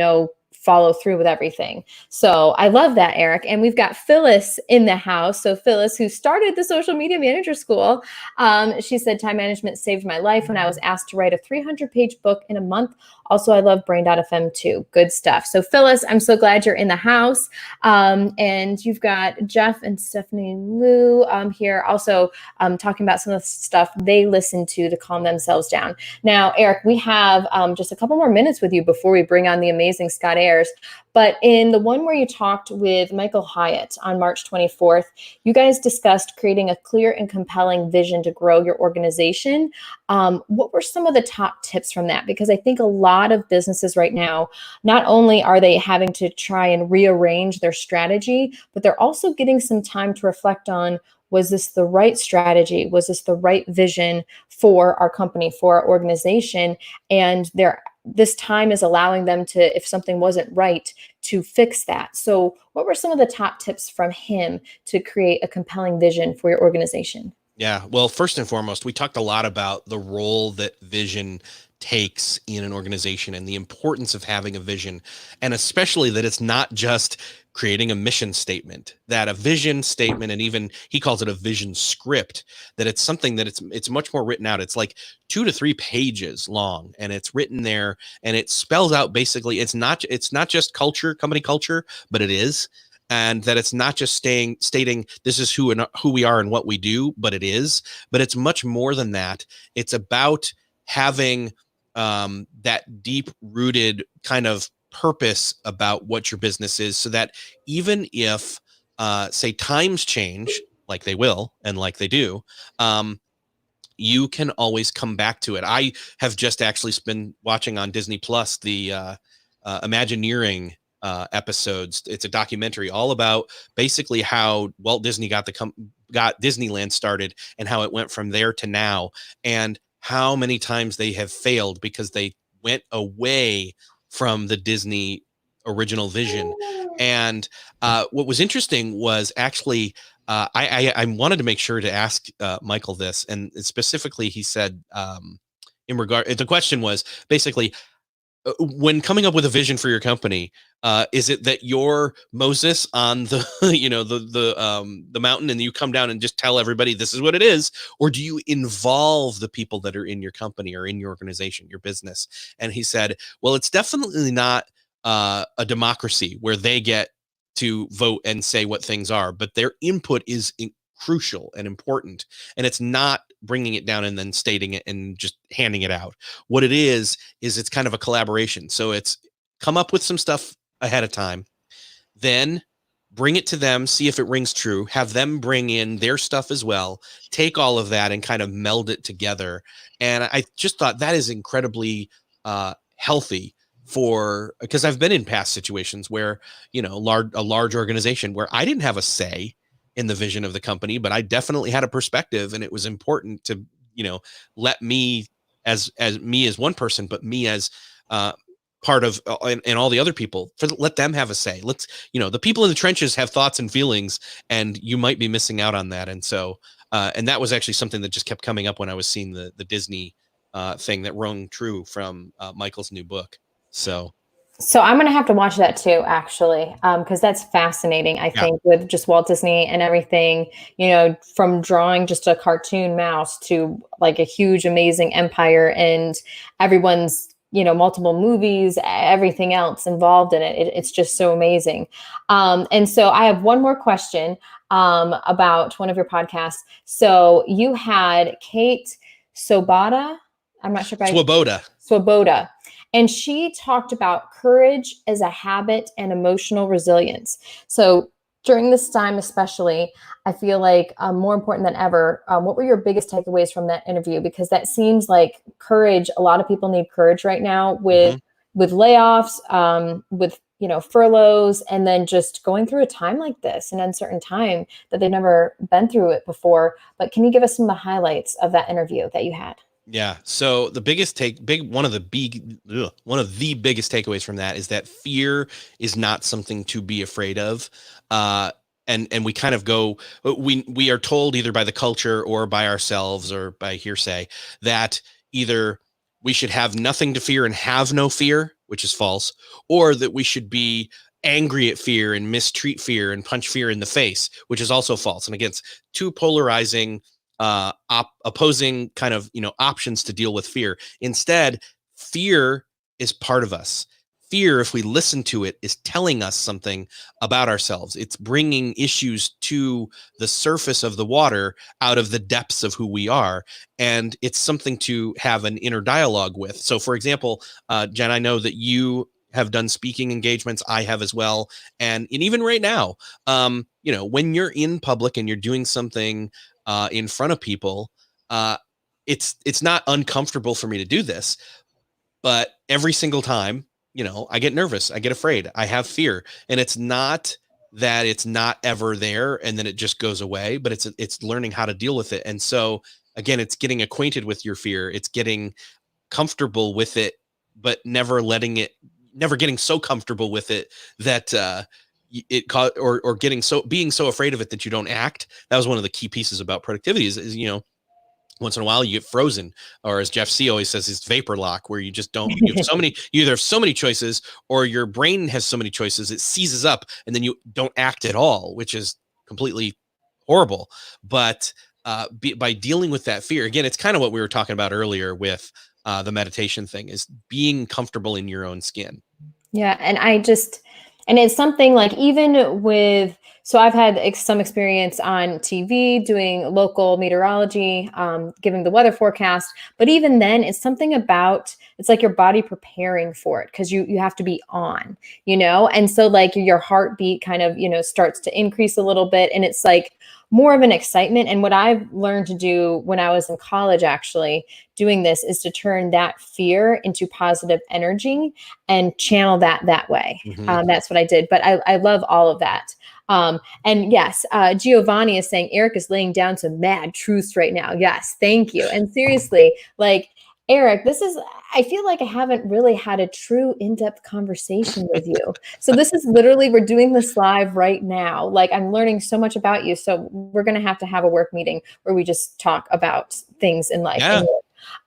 follow through with everything. So I love that, Erik. And we've got Phyllis in the house. So Phyllis, who started the social media manager school, she said, time management saved my life when I was asked to write a 300-page book in a month. Also, I love Brain.fm too. Good stuff. So Phyllis, I'm so glad you're in the house. And you've got Jeff and Stephanie Lou here also talking about some of the stuff they listen to calm themselves down. Now, Erik, we have just a couple more minutes with you before we bring on the amazing Scott Ayers. But in the one where you talked with Michael Hyatt on March 24th, you guys discussed creating a clear and compelling vision to grow your organization. What were some of the top tips from that? Because I think a lot of businesses right now, not only are they having to try and rearrange their strategy, but they're also getting some time to reflect on, was this the right strategy? Was this the right vision for our company, for our organization? And this time is allowing them to, if something wasn't right, to fix that. So what were some of the top tips from him to create a compelling vision for your organization? Yeah. Well, first and foremost, we talked a lot about the role that vision takes in an organization and the importance of having a vision, and especially that it's not just creating a mission statement, that a vision statement, and even he calls it a vision script, that it's something that it's much more written out. It's like 2 to 3 pages long, and it's written there, and it spells out basically, it's not just company culture, but it is. And that it's not just stating this is who we are and what we do, but it's much more than that. It's about having that deep rooted kind of purpose about what your business is, so that even if say times change, like they will and like they do, you can always come back to it. I have just actually been watching on Disney Plus the Imagineering episodes. It's a documentary all about basically how Walt Disney got Disneyland started, and how it went from there to now, and how many times they have failed because they went away from the Disney original vision. And what was interesting was actually I wanted to make sure to ask Michael this, and specifically he said the question was basically, when coming up with a vision for your company, is it that you're Moses on the the mountain, and you come down and just tell everybody this is what it is, or do you involve the people that are in your company or in your organization, your business? And he said, well, it's definitely not a democracy where they get to vote and say what things are, but their input is crucial and important, and it's not bringing it down and then stating it and just handing it out. What it is it's kind of a collaboration. So it's come up with some stuff ahead of time, then bring it to them, see if it rings true, have them bring in their stuff as well, take all of that and kind of meld it together. And I just thought that is incredibly healthy, because I've been in past situations where, a large organization where I didn't have a say in the vision of the company, but I definitely had a perspective, and it was important to, let me as one person, but me as part of, and all the other people, let them have a say. Let's, the people in the trenches have thoughts and feelings, and you might be missing out on that. And so, and that was actually something that just kept coming up when I was seeing the Disney thing that rung true from Michael's new book. So I'm going to have to watch that too, actually, because that's fascinating, I think, with just Walt Disney and everything, from drawing just a cartoon mouse to like a huge, amazing empire, and everyone's, multiple movies, everything else involved in it. It's just so amazing. And so I have one more question about one of your podcasts. So you had Kate Swoboda. I'm not sure if Swoboda. And she talked about courage as a habit and emotional resilience. So during this time, especially, I feel like more important than ever, what were your biggest takeaways from that interview? Because that seems like courage. A lot of people need courage right now with with layoffs, with furloughs, and then just going through a time like this, an uncertain time that they've never been through it before. But can you give us some of the highlights of that interview that you had? Yeah. So the one of the biggest takeaways from that is that fear is not something to be afraid of. And we kind of we are told either by the culture or by ourselves or by hearsay that either we should have nothing to fear and have no fear, which is false, or that we should be angry at fear and mistreat fear and punch fear in the face, which is also false. And again, it's two polarizing opposing kind of options to deal with fear. Instead, fear is part of us. Fear, if we listen to it, is telling us something about ourselves. It's bringing issues to the surface of the water out of the depths of who we are. And it's something to have an inner dialogue with. So for example, Jen, I know that you have done speaking engagements. I have as well. And even right now, when you're in public and you're doing something in front of people, it's not uncomfortable for me to do this, but every single time, I get nervous, I get afraid, I have fear, and it's not that it's not ever there and then it just goes away, but it's learning how to deal with it. And so again, it's getting acquainted with your fear, it's getting comfortable with it, but never getting so comfortable with it that or being so afraid of it that you don't act. That was one of the key pieces about productivity is once in a while you get frozen, or as Jeff C always says, it's vapor lock, where you just don't, you either have so many choices or your brain has so many choices, it seizes up and then you don't act at all, which is completely horrible. But by dealing with that fear, again, it's kind of what we were talking about earlier with the meditation thing, is being comfortable in your own skin. Yeah. And it's something like, even with, so I've had some experience on TV doing local meteorology, giving the weather forecast, but even then it's something about, it's like your body preparing for it, because you have to be on, and so like your heartbeat kind of, starts to increase a little bit, and it's like more of an excitement. And what I've learned to do when I was in college, actually doing this, is to turn that fear into positive energy and channel that way. Mm-hmm. That's what I did. But I love all of that. And yes, Giovanni is saying Erik is laying down some mad truths right now. Yes, thank you. And seriously, like, Erik, I feel like I haven't really had a true in-depth conversation with you. So this is literally, we're doing this live right now. Like, I'm learning so much about you. So we're going to have a work meeting where we just talk about things in life. Yeah.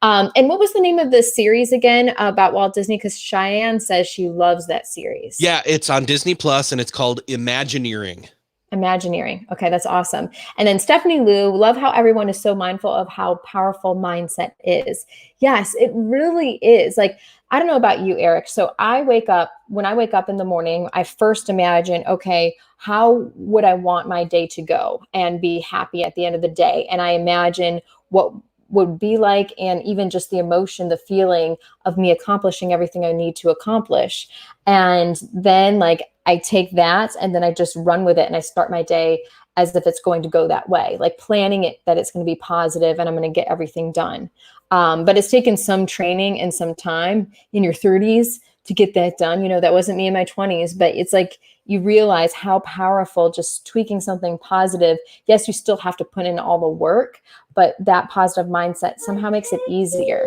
And what was the name of this series again about Walt Disney? Because Cheyenne says she loves that series. Yeah, it's on Disney Plus and it's called Imagineering. Imagineering. Okay, that's awesome. And then Stephanie Lou, love how everyone is so mindful of how powerful mindset is. Yes, it really is. Like, I don't know about you, Erik. So when I wake up in the morning, I first imagine, okay, how would I want my day to go and be happy at the end of the day? And I imagine what would be like, and even just the emotion, the feeling of me accomplishing everything I need to accomplish. And then like I take that and then I just run with it, and I start my day as if it's going to go that way, like planning it that it's going to be positive and I'm going to get everything done. But it's taken some training and some time in your 30s to get that done. That wasn't me in my 20s, but it's like you realize how powerful just tweaking something positive. Yes, you still have to put in all the work, but that positive mindset somehow makes it easier,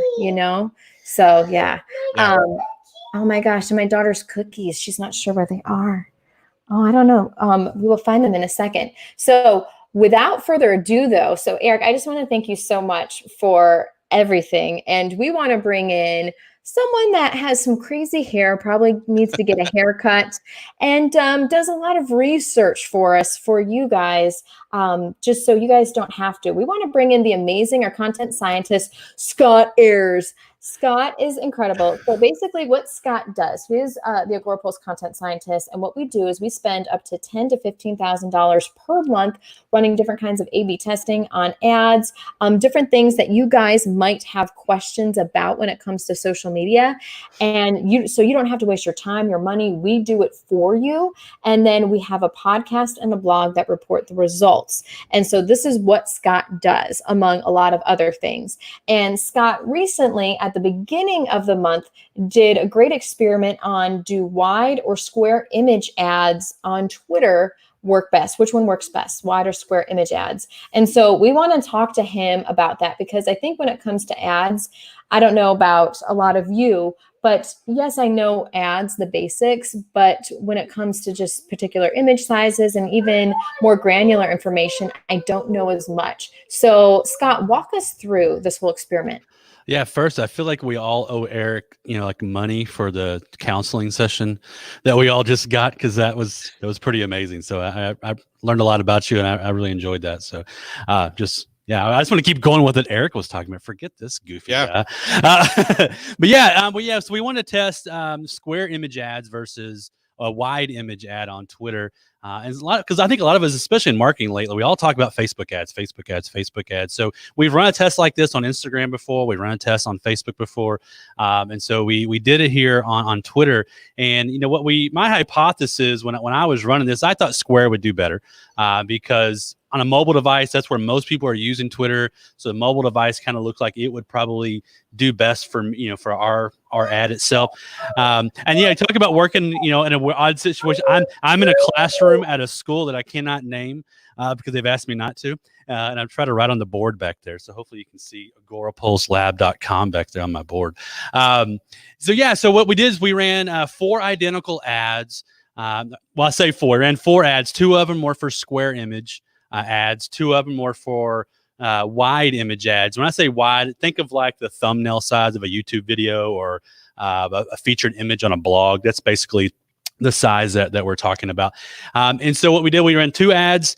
So yeah. Oh my gosh, and my daughter's cookies, she's not sure where they are. Oh, I don't know. We will find them in a second. So without further ado though, so Erik, I just want to thank you so much for everything. And we want to bring in someone that has some crazy hair, probably needs to get a haircut, and does a lot of research for us, for you guys, just so you guys don't have to. We want to bring in the amazing, our content scientist, Scott Ayers. Scott is incredible. So basically what Scott does, he is the Gore Pulse content scientist. And what we do is we spend up to $10,000 to $15,000 per month running different kinds of A/B testing on ads, different things that you guys might have questions about when it comes to social media. And so you don't have to waste your time, your money. We do it for you. And then we have a podcast and a blog that report the results. And so this is what Scott does, among a lot of other things. And Scott recently, at the beginning of the month did a great experiment on do wide or square image ads on Twitter work best? Which one works best, wide or square image ads? And so we want to talk to him about that, because I think when it comes to ads, I don't know about a lot of you, but yes, I know ads, the basics, but when it comes to just particular image sizes and even more granular information, I don't know as much. So Scott, walk us through this whole experiment. Yeah, first, I feel like we all owe Eric, like money for the counseling session that we all just got, because that was pretty amazing. So I learned a lot about you, and I really enjoyed that. So I just want to keep going with what Eric was talking about. Forget this goofy guy. So we want to test square image ads versus a wide image ad on Twitter. And a lot, because I think a lot of us, especially in marketing lately, we all talk about Facebook ads. So we've run a test like this on Instagram before. We've run a test on Facebook before. And so we did it here on Twitter. And my hypothesis when I was running this, I thought Square would do better because on a mobile device, that's where most people are using Twitter. So the mobile device kind of looks like it would probably do best for our ad itself. Talk about working, in an odd situation. I'm in a classroom at a school that I cannot name because they've asked me not to. And I'm trying to write on the board back there. So hopefully you can see agorapulselab.com back there on my board. So what we did is we ran 4 identical ads. I say 4. We ran 4 ads. 2 of them were for square image ads. 2 of them were for wide image ads. When I say wide, think of like the thumbnail size of a YouTube video or a featured image on a blog. That's basically the size that we're talking about. And so what we did, we ran 2 ads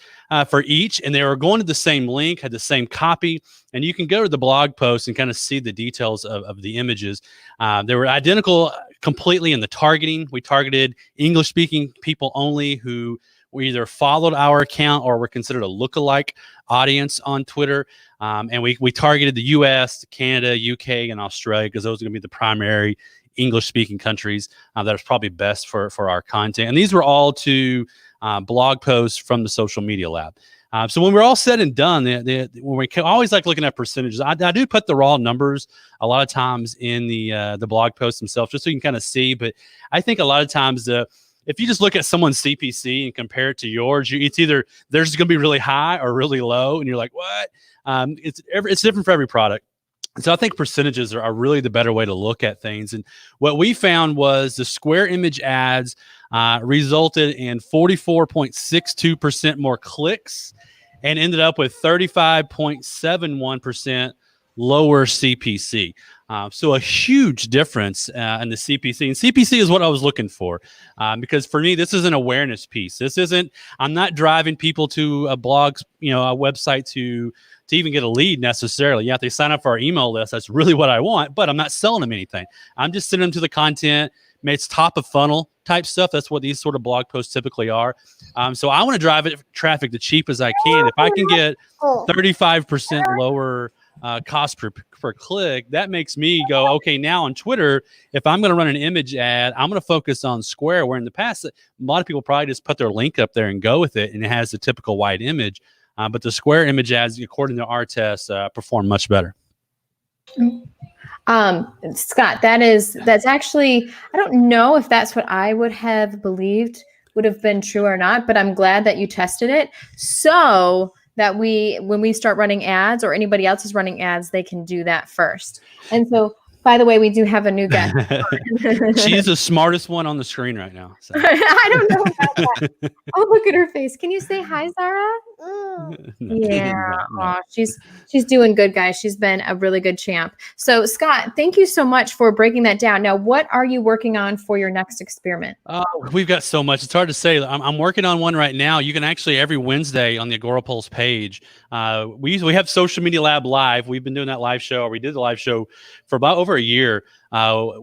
for each, and they were going to the same link, had the same copy, and you can go to the blog post and kind of see the details of the images. They were identical completely in the targeting. We targeted English-speaking people only who we either followed our account or were considered a lookalike audience on Twitter. And we targeted the US, Canada, UK, and Australia, because those are going to be the primary English-speaking countries that are probably best for our content. And these were all to blog posts from the Social Media Lab. So when we're all said and done, when we always like looking at percentages, I do put the raw numbers a lot of times in the blog posts themselves, just so you can kind of see. But I think a lot of times if you just look at someone's CPC and compare it to yours, it's either theirs is going to be really high or really low, and you're like, what? It's different for every product. So I think percentages are really the better way to look at things. And what we found was the square image ads resulted in 44.62% more clicks and ended up with 35.71% lower CPC. So a huge difference in the CPC. And CPC is what I was looking for because for me, this is an awareness piece. I'm not driving people to a blog, a website to even get a lead necessarily. Yeah, if they sign up for our email list, that's really what I want, but I'm not selling them anything. I'm just sending them to the content. It's top of funnel type stuff. That's what these sort of blog posts typically are. So I want to drive traffic the cheap as I can. If I can get 35% lower cost per click, that makes me go, okay, now on Twitter, if I'm going to run an image ad, I'm going to focus on Square, where in the past, a lot of people probably just put their link up there and go with it, and it has the typical wide image. But the square image ads, according to our tests, perform much better. Scott, that's actually, I don't know if that's what I would have believed would have been true or not, but I'm glad that you tested it so that when we start running ads or anybody else is running ads, they can do that first. And so, by the way, we do have a new guest. She's the smartest one on the screen right now. So. I don't know about that. Oh, look at her face. Can you say hi, Zara? Yeah. No. She's doing good, guys. She's been a really good champ. So, Scott, thank you so much for breaking that down. Now, what are you working on for your next experiment? We've got so much. It's hard to say. I'm working on one right now. You can actually every Wednesday on the Agora Pulse page. We have Social Media Lab Live. We've been doing that live show, or we did the live show for about over a year.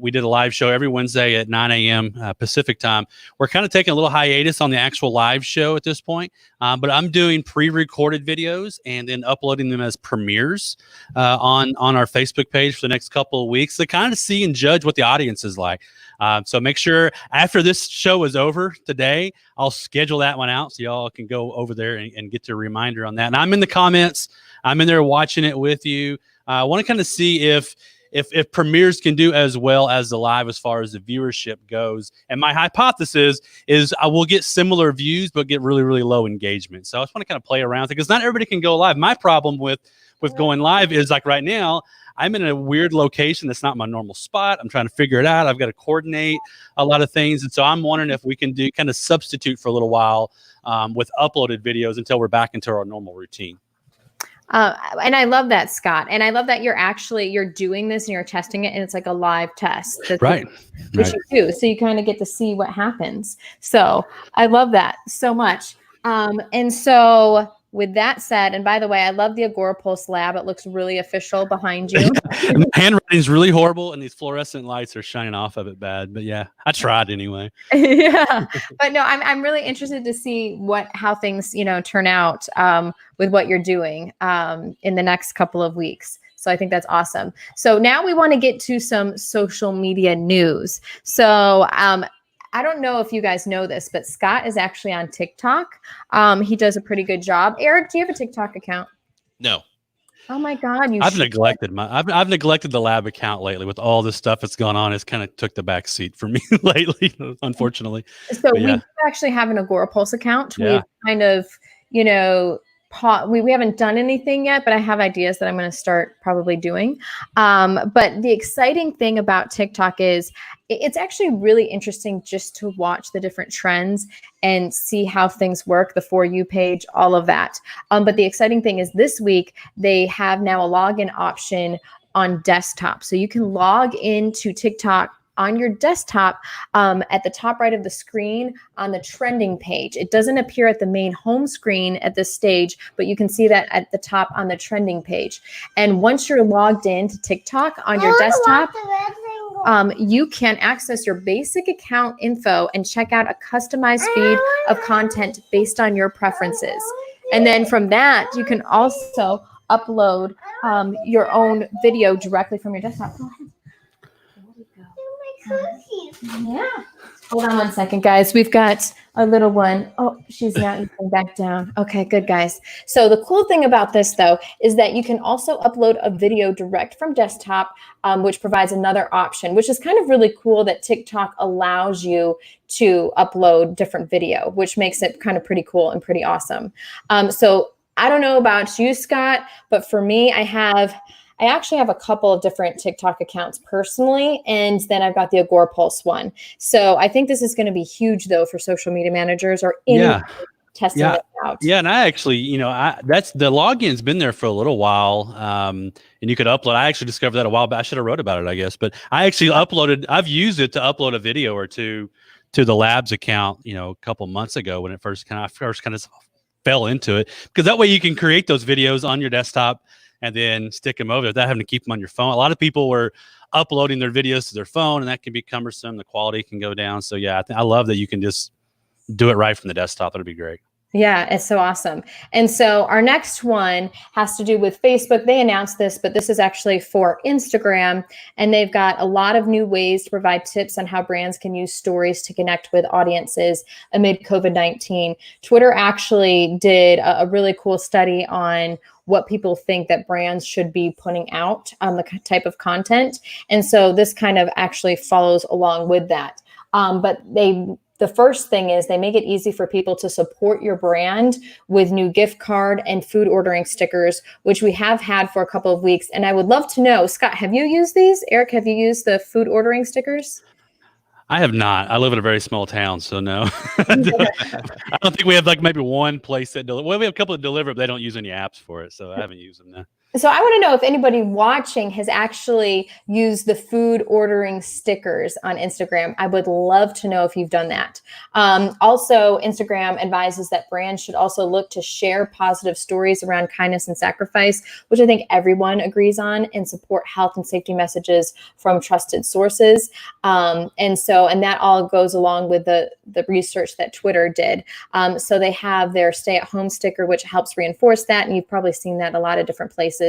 We did a live show every Wednesday at 9 a.m. Pacific time. We're kind of taking a little hiatus on the actual live show at this point, but I'm doing pre-recorded videos and then uploading them as premieres on our Facebook page for the next couple of weeks to kind of see and judge what the audience is like. So make sure after this show is over today, I'll schedule that one out so y'all can go over there and get a reminder on that. And I'm in the comments. I'm in there watching it with you. I want to kind of see if if premieres can do as well as the live as far as the viewership goes. And my hypothesis is I will get similar views, but get really, really low engagement. So I just want to kind of play around because not everybody can go live. My problem with going live is like right now, I'm in a weird location that's not my normal spot. I'm trying to figure it out. I've got to coordinate a lot of things. And so I'm wondering if we can do kind of substitute for a little while with uploaded videos until we're back into our normal routine. And I love that, Scott. And I love that you're doing this and you're testing it, and it's like a live test. Right. Which you do. So you kind of get to see what happens. So I love that so much. And so with that said, and by the way, I love the Agorapulse lab. It looks really official behind you. The handwriting is really horrible, and these fluorescent lights are shining off of it bad. But yeah, I tried anyway. Yeah, but no, I'm really interested to see how things turn out with what you're doing in the next couple of weeks. So I think that's awesome. So now we want to get to some social media news. So I don't know if you guys know this, but Scott is actually on TikTok. He does a pretty good job. Eric, do you have a TikTok account? No. Oh my God, I've neglected I've neglected the lab account lately with all this stuff that's gone on. It's kind of took the back seat for me lately, unfortunately. So we do actually have an Agorapulse account. Yeah. We've kind of, we haven't done anything yet, but I have ideas that I'm going to start probably doing. But the exciting thing about TikTok is it's actually really interesting just to watch the different trends and see how things work, the For You page, all of that. But the exciting thing is this week, they have now a login option on desktop. So you can log into TikTok on your desktop at the top right of the screen on the trending page. It doesn't appear at the main home screen at this stage, but you can see that at the top on the trending page. And once you're logged into TikTok on your desktop, you can access your basic account info and check out a customized feed of content based on your preferences. And then from that, you can also upload your own video directly from your desktop. Go ahead. Yeah. Hold on one second, guys. We've got a little one. Oh, she's now eating back down. Okay, good, guys. So the cool thing about this, though, is that you can also upload a video direct from desktop, which provides another option, which is kind of really cool that TikTok allows you to upload different video, which makes it kind of pretty cool and pretty awesome. So I don't know about you, Scott, but for me, I actually have a couple of different TikTok accounts personally, and then I've got the Agorapulse one. So I think this is going to be huge, though, for social media managers or testing it out. Yeah, and I actually, that's the login's been there for a little while, and you could upload. I actually discovered that a while back. I should have wrote about it, I guess, but I actually I've used it to upload a video or two to the Labs account, a couple months ago when it first kind of fell into it, because that way you can create those videos on your desktop and then stick them over without having to keep them on your phone. A lot of people were uploading their videos to their phone, and that can be cumbersome. The quality can go down. So yeah, I love that you can just do it right from the desktop. That'd be great. Yeah, it's so awesome. And so our next one has to do with Facebook. They announced this, but this is actually for Instagram. And they've got a lot of new ways to provide tips on how brands can use stories to connect with audiences amid COVID-19. Twitter actually did a really cool study on what people think that brands should be putting out on the type of content. And so this kind of actually follows along with that. But the first thing is they make it easy for people to support your brand with new gift card and food ordering stickers, which we have had for a couple of weeks. And I would love to know, Scott, have you used these? Eric, have you used the food ordering stickers? I have not. I live in a very small town, so no. I don't think we have maybe one place that we have a couple that deliver, but they don't use any apps for it, so I haven't used them now. So I want to know if anybody watching has actually used the food ordering stickers on Instagram. I would love to know if you've done that. Also, Instagram advises that brands should also look to share positive stories around kindness and sacrifice, which I think everyone agrees on, and support health and safety messages from trusted sources. And that all goes along with the research that Twitter did. So they have their stay at home sticker, which helps reinforce that. And you've probably seen that a lot of different places.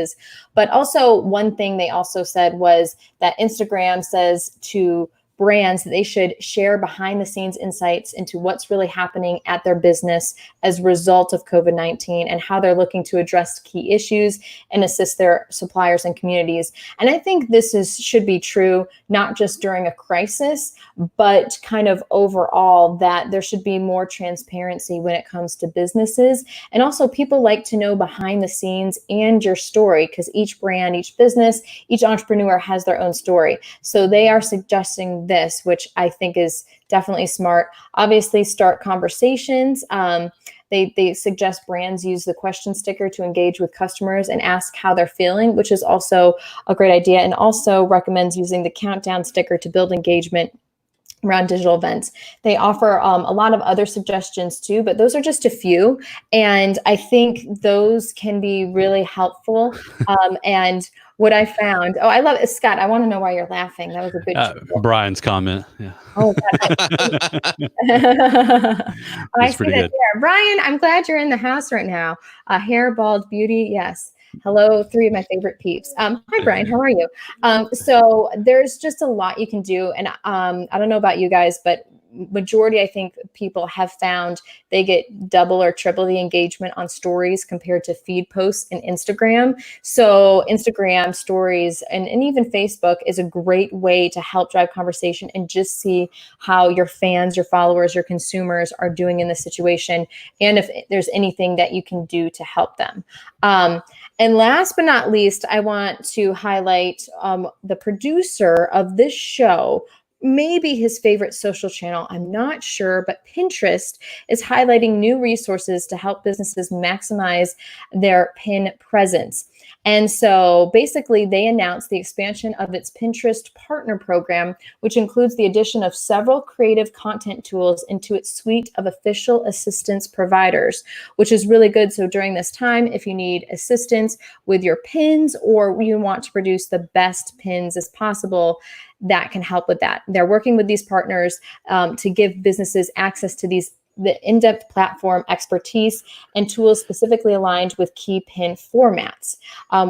But also one thing they also said was that Instagram says to brands that they should share behind the scenes insights into what's really happening at their business as a result of COVID-19 and how they're looking to address key issues and assist their suppliers and communities. And I think this should be true, not just during a crisis, but kind of overall, that there should be more transparency when it comes to businesses. And also, people like to know behind the scenes and your story, because each brand, each business, each entrepreneur has their own story. So they are suggesting this, which I think is definitely smart. Obviously, start conversations. They suggest brands use the question sticker to engage with customers and ask how they're feeling, which is also a great idea, and also recommends using the countdown sticker to build engagement around digital events. They offer a lot of other suggestions too, but those are just a few. And I think those can be really helpful. And what I found, I love it. Scott, I want to know why you're laughing. That was a good Brian's comment. Yeah. Oh, God. I see that there. Brian, I'm glad you're in the house right now. Hair, bald, beauty. Yes. Hello, 3 of my favorite peeps. Hi, Brian. How are you? So there's just a lot you can do. And I don't know about you guys, but majority, I think, people have found they get double or triple the engagement on stories compared to feed posts and Instagram. So Instagram stories and even Facebook is a great way to help drive conversation and just see how your fans, your followers, your consumers are doing in this situation, and if there's anything that you can do to help them. And last but not least, I want to highlight the producer of this show, maybe his favorite social channel, I'm not sure, but Pinterest is highlighting new resources to help businesses maximize their pin presence. And so basically they announced the expansion of its Pinterest partner program, which includes the addition of several creative content tools into its suite of official assistance providers, which is really good. So during this time, if you need assistance with your pins or you want to produce the best pins as possible, that can help with that. They're working with these partners to give businesses access to the in-depth platform expertise and tools specifically aligned with key pin formats,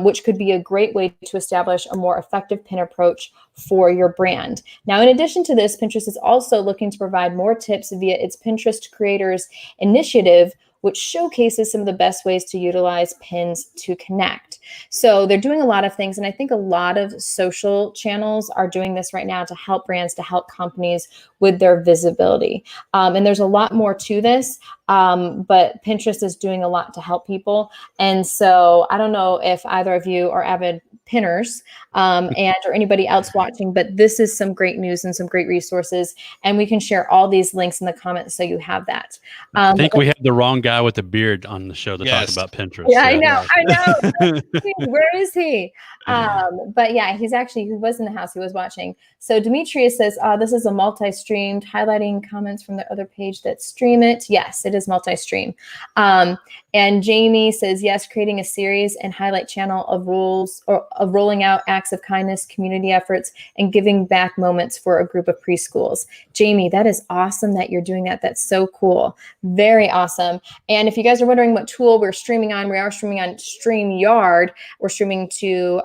which could be a great way to establish a more effective pin approach for your brand. Now, in addition to this, Pinterest is also looking to provide more tips via its Pinterest Creators Initiative, which showcases some of the best ways to utilize pins to connect. So they're doing a lot of things. And I think a lot of social channels are doing this right now to help brands, to help companies with their visibility. And there's a lot more to this, but Pinterest is doing a lot to help people. And so I don't know if either of you are avid pinners or anybody else watching, but this is some great news and some great resources. And we can share all these links in the comments so you have that. I think we had the wrong guy with the beard on the show to talk about Pinterest. Yeah, I know. Where is he? But yeah, he was in the house. He was watching. So Demetrius says, this is a multi-streamed, highlighting comments from the other page that stream it. Yes, it is multi-stream. And Jamie says, yes, creating a series and highlight channel of rules or of rolling out acts of kindness, community efforts, and giving back moments for a group of preschools. Jamie, that is awesome that you're doing that. That's so cool. Very awesome. And if you guys are wondering what tool we're streaming on, we are streaming on StreamYard. We're streaming to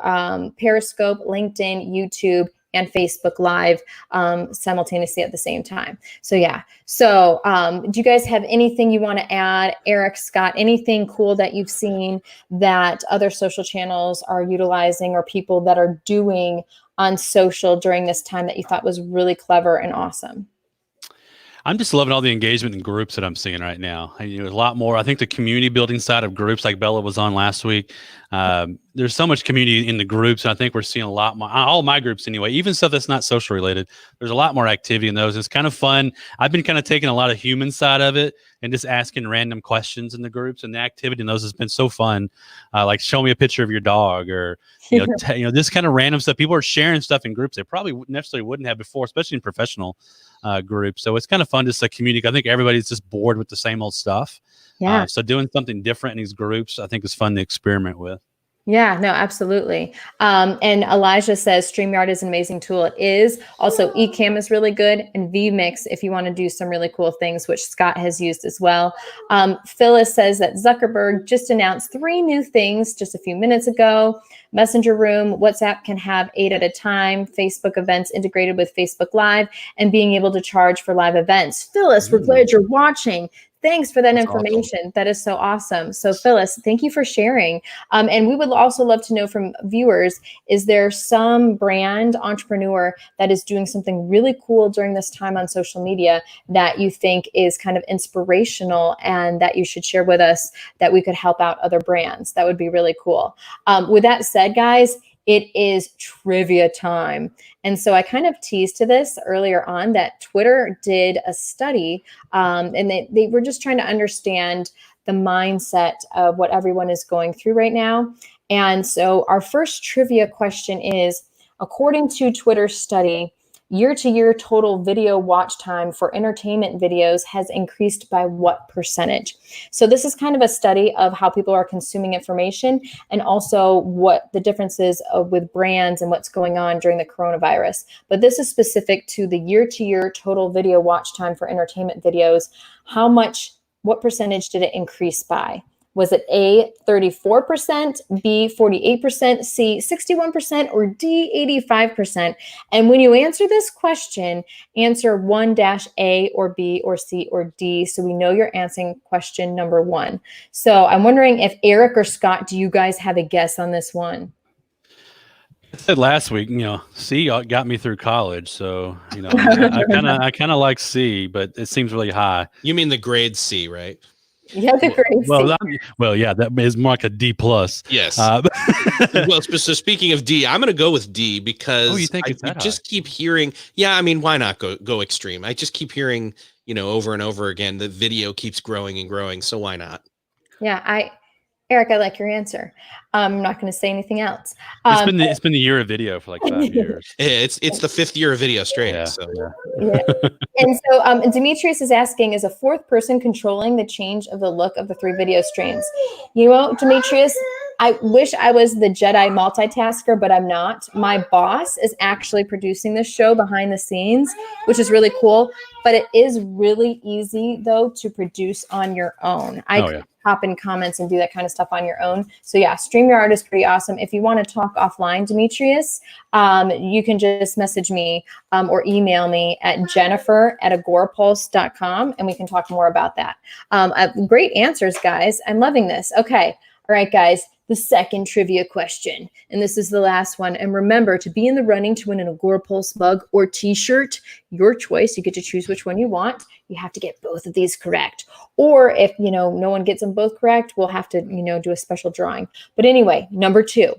Periscope, LinkedIn, YouTube, and Facebook Live simultaneously at the same time. So yeah. So do you guys have anything you want to add? Eric, Scott, anything cool that you've seen that other social channels are utilizing or people that are doing on social during this time that you thought was really clever and awesome? I'm just loving all the engagement in groups that I'm seeing right now. A lot more. I think the community building side of groups, like Bella was on last week, there's so much community in the groups. And I think we're seeing a lot more, all my groups anyway, even stuff that's not social related. There's a lot more activity in those. It's kind of fun. I've been kind of taking a lot of human side of it and just asking random questions in the groups, and the activity in those has been so fun. Like show me a picture of your dog, or this kind of random stuff. People are sharing stuff in groups they probably necessarily wouldn't have before, especially in professional groups. So it's kind of fun just to communicate. I think everybody's just bored with the same old stuff. Yeah. So doing something different in these groups, I think, is fun to experiment with. Yeah, no, absolutely. And Elijah says StreamYard is an amazing tool. It is. Also, Ecamm is really good, and vMix if you want to do some really cool things, which Scott has used as well. Phyllis says that Zuckerberg just announced 3 new things just a few minutes ago. Messenger Room, WhatsApp can have 8 at a time, Facebook events integrated with Facebook Live, and being able to charge for live events. Phyllis, we're glad you're watching. Thanks for that That's information. awesome. That is so awesome. So Phyllis, thank you for sharing. And we would also love to know from viewers, is there some brand entrepreneur that is doing something really cool during this time on social media that you think is kind of inspirational and that you should share with us that we could help out other brands? That would be really cool. With that said, guys, it is trivia time. And so I kind of teased to this earlier on that Twitter did a study and they were just trying to understand the mindset of what everyone is going through right now. And so our first trivia question is, according to Twitter's study, year-to-year total video watch time for entertainment videos has increased by what percentage? So this is kind of a study of how people are consuming information and also what the differences with brands and what's going on during the coronavirus. But this is specific to the year-to-year total video watch time for entertainment videos. What percentage did it increase by? Was it A, 34%, B, 48%, C, 61%, or D, 85%? And when you answer this question, answer 1-A or B or C or D, so we know you're answering question number 1. So I'm wondering if Eric or Scott, do you guys have a guess on this one? I said last week, C got me through college, so I kind of like C, but it seems really high. You mean the grade C, right? Yeah, the grade Well, yeah, that is more like a D plus. Yes. Well, so speaking of D, I'm going to go with D because you think it's that just keep hearing. Yeah, I mean, why not go extreme? I just keep hearing, over and over again, the video keeps growing and growing. So why not? Yeah, Eric, I like your answer. I'm not going to say anything else. It's been the year of video for like 5 years. It's the 5th year of video straight. Yeah, so. Yeah. And so Demetrius is asking, is a 4th person controlling the change of the look of the 3 video streams? Demetrius, I wish I was the Jedi multitasker, but I'm not. My boss is actually producing this show behind the scenes, which is really cool. But it is really easy, though, to produce on your own. I can hop in comments and do that kind of stuff on your own. So yeah, StreamYard is pretty awesome. If you want to talk offline, Demetrius, you can just message me or email me at jennifer@agorapulse.com, and we can talk more about that. Great answers, guys. I'm loving this. Okay. All right, guys. The second trivia question, and this is the last one. And remember, to be in the running to win an Agora Pulse mug or t-shirt, your choice. You get to choose which one you want. You have to get both of these correct. Or if, no one gets them both correct, we'll have to, do a special drawing. But anyway, number 2,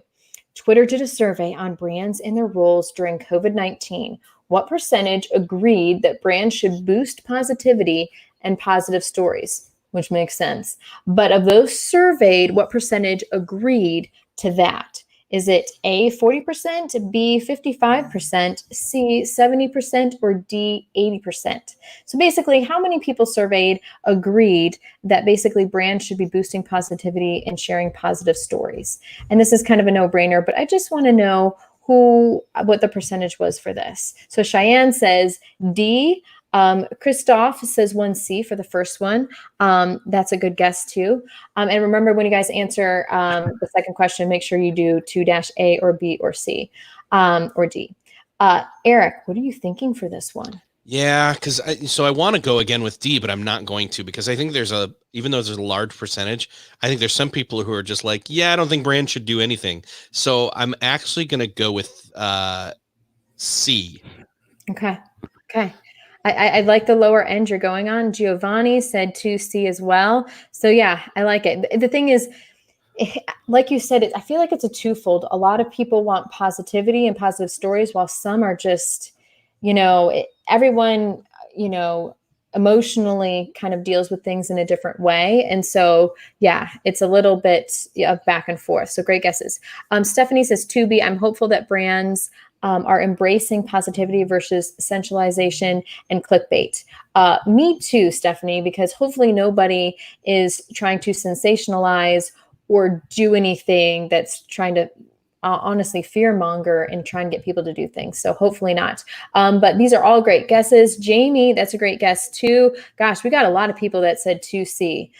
Twitter did a survey on brands and their roles during COVID-19. What percentage agreed that brands should boost positivity and positive stories? Which makes sense. But of those surveyed, what percentage agreed to that? Is it A, 40%, B, 55%, C, 70%, or D, 80%? So basically, how many people surveyed agreed that basically brands should be boosting positivity and sharing positive stories? And this is kind of a no-brainer, but I just want to know what the percentage was for this. So Cheyenne says D. Christoph says 1C for the first one. That's a good guess too. And remember, when you guys answer the second question, make sure you do 2-A or B or C or D. Eric, what are you thinking for this one? Yeah, because I want to go again with D, but I'm not going to, because I think even though there's a large percentage, I think there's some people who are just like, yeah, I don't think brands should do anything. So I'm actually going to go with C. Okay. I like the lower end you're going on. Giovanni said 2C as well. So yeah, I like it. The thing is, like you said, I feel like it's a twofold. A lot of people want positivity and positive stories, while some are just, everyone, emotionally kind of deals with things in a different way. And so, yeah, it's a little bit of back and forth. So great guesses. Stephanie says 2B. I'm hopeful that brands are embracing positivity versus essentialization and clickbait. Me too, Stephanie, because hopefully nobody is trying to sensationalize or do anything that's trying to honestly fear monger and try and get people to do things. So hopefully not. But these are all great guesses. Jamie, that's a great guess too. Gosh, we got a lot of people that said 2C.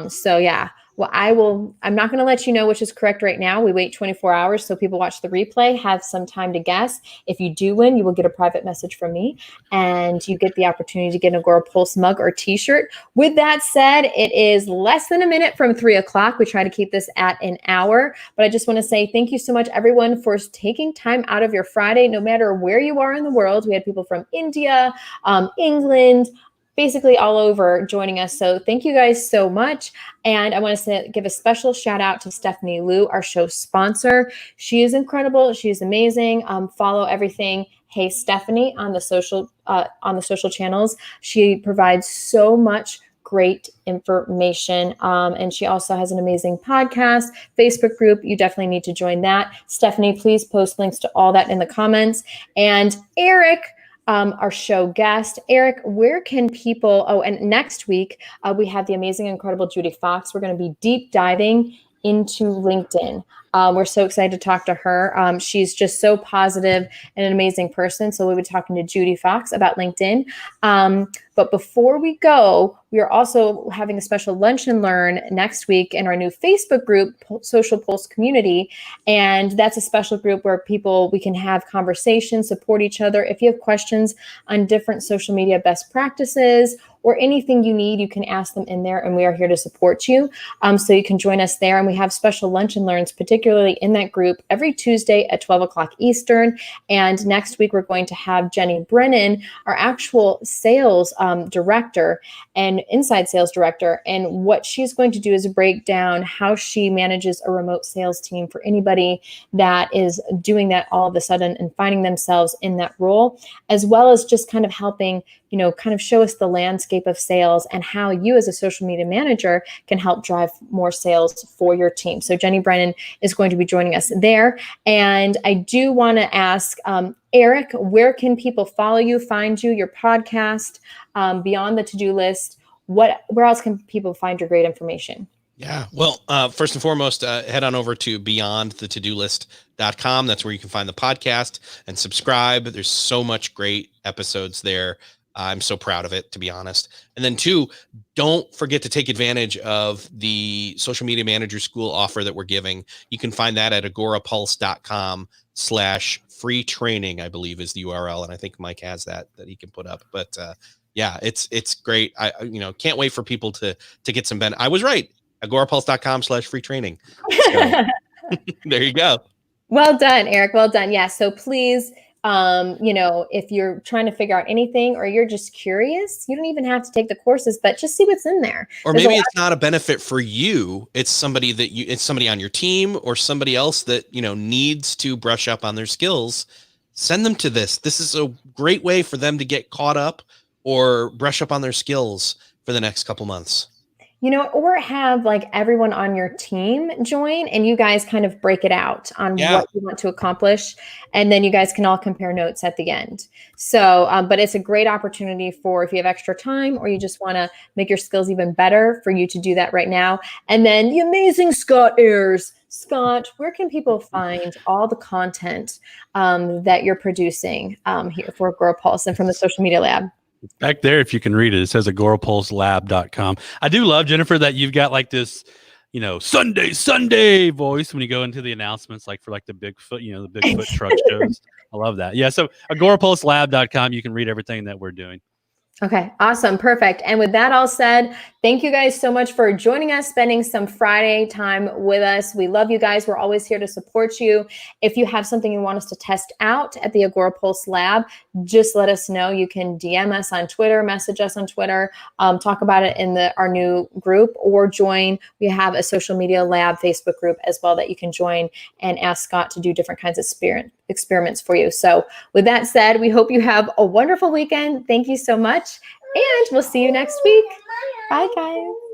So yeah. Well, I'm not going to let you know which is correct right now. We wait 24 hours so people watch the replay, have some time to guess. If you do win, you will get a private message from me and you get the opportunity to get an Agora Pulse mug or t-shirt. With that said, it is less than a minute from 3 o'clock. We try to keep this at an hour, but I just want to say thank you so much, everyone, for taking time out of your Friday, no matter where you are in the world. We had people from India, England, basically all over joining us. So thank you guys so much. And I want to give a special shout out to Stephanie Liu, our show sponsor. She is incredible. She is amazing. Follow everything Hey Stephanie on the social channels. She provides so much great information. And she also has an amazing podcast, Facebook group. You definitely need to join that. Stephanie, please post links to all that in the comments. And Erik, our show guest. Erik, where can people, and next week we have the amazing, incredible Judy Fox. We're going to be deep diving into LinkedIn. We're so excited to talk to her. She's just so positive and an amazing person. So we'll be talking to Judy Fox about LinkedIn. But before we go, we are also having a special lunch and learn next week in our new Facebook group, Social Pulse Community. And that's a special group where we can have conversations, support each other. If you have questions on different social media best practices or anything you need, you can ask them in there, and we are here to support you. So you can join us there. And we have special lunch and learns, particularly in that group, every Tuesday at 12 o'clock Eastern. And next week, we're going to have Jenny Brennan, our actual sales director and inside sales director. And what she's going to do is break down how she manages a remote sales team for anybody that is doing that all of a sudden and finding themselves in that role, as well as just kind of helping, kind of show us the landscape of sales and how you as a social media manager can help drive more sales for your team. So Jenny Brennan is going to be joining us there. And I do want to ask, Erik, where can people follow you, find you, your podcast, Beyond the To-Do List? Where else can people find your great information? Yeah. Well, first and foremost, head on over to beyondthetodolist.com. That's where you can find the podcast and subscribe. There's so much great episodes there. I'm so proud of it, to be honest. And then 2, don't forget to take advantage of the social media manager school offer that we're giving. You can find that at agorapulse.com/free training, I believe is the URL. And I think Mike has that he can put up, but yeah, it's great. I can't wait for people to get some benefit. I was right. agorapulse.com/free training. So, there you go. Well done, Erik. Well done. Yeah. So please, if you're trying to figure out anything or you're just curious, you don't even have to take the courses, but just see what's in there. Or maybe it's not a benefit for you. It's somebody it's somebody on your team or somebody else that, needs to brush up on their skills. Send them to this. This is a great way for them to get caught up or brush up on their skills for the next couple months. Or have like everyone on your team join and you guys kind of break it out on what you want to accomplish. And then you guys can all compare notes at the end. So, but it's a great opportunity for if you have extra time or you just want to make your skills even better for you to do that right now. And then the amazing Scott Ayers. Scott, where can people find all the content that you're producing here for Gore Pulse and from the Social Media Lab? Back there, if you can read it, it says agorapulselab.com. I do love, Jennifer, that you've got like this, Sunday voice when you go into the announcements, like for like the Bigfoot, the Bigfoot truck shows. I love that. Yeah. So agorapulselab.com, you can read everything that we're doing. Okay, awesome. Perfect. And with that all said, thank you guys so much for joining us, spending some Friday time with us. We love you guys. We're always here to support you. If you have something you want us to test out at the Agora Pulse Lab, just let us know. You can DM us on Twitter, message us on Twitter, talk about it in our new group, or join. We have a Social Media Lab Facebook group as well that you can join and ask Scott to do different kinds of experiments for you. So with that said, we hope you have a wonderful weekend. Thank you so much. And we'll see you next week. Bye, guys.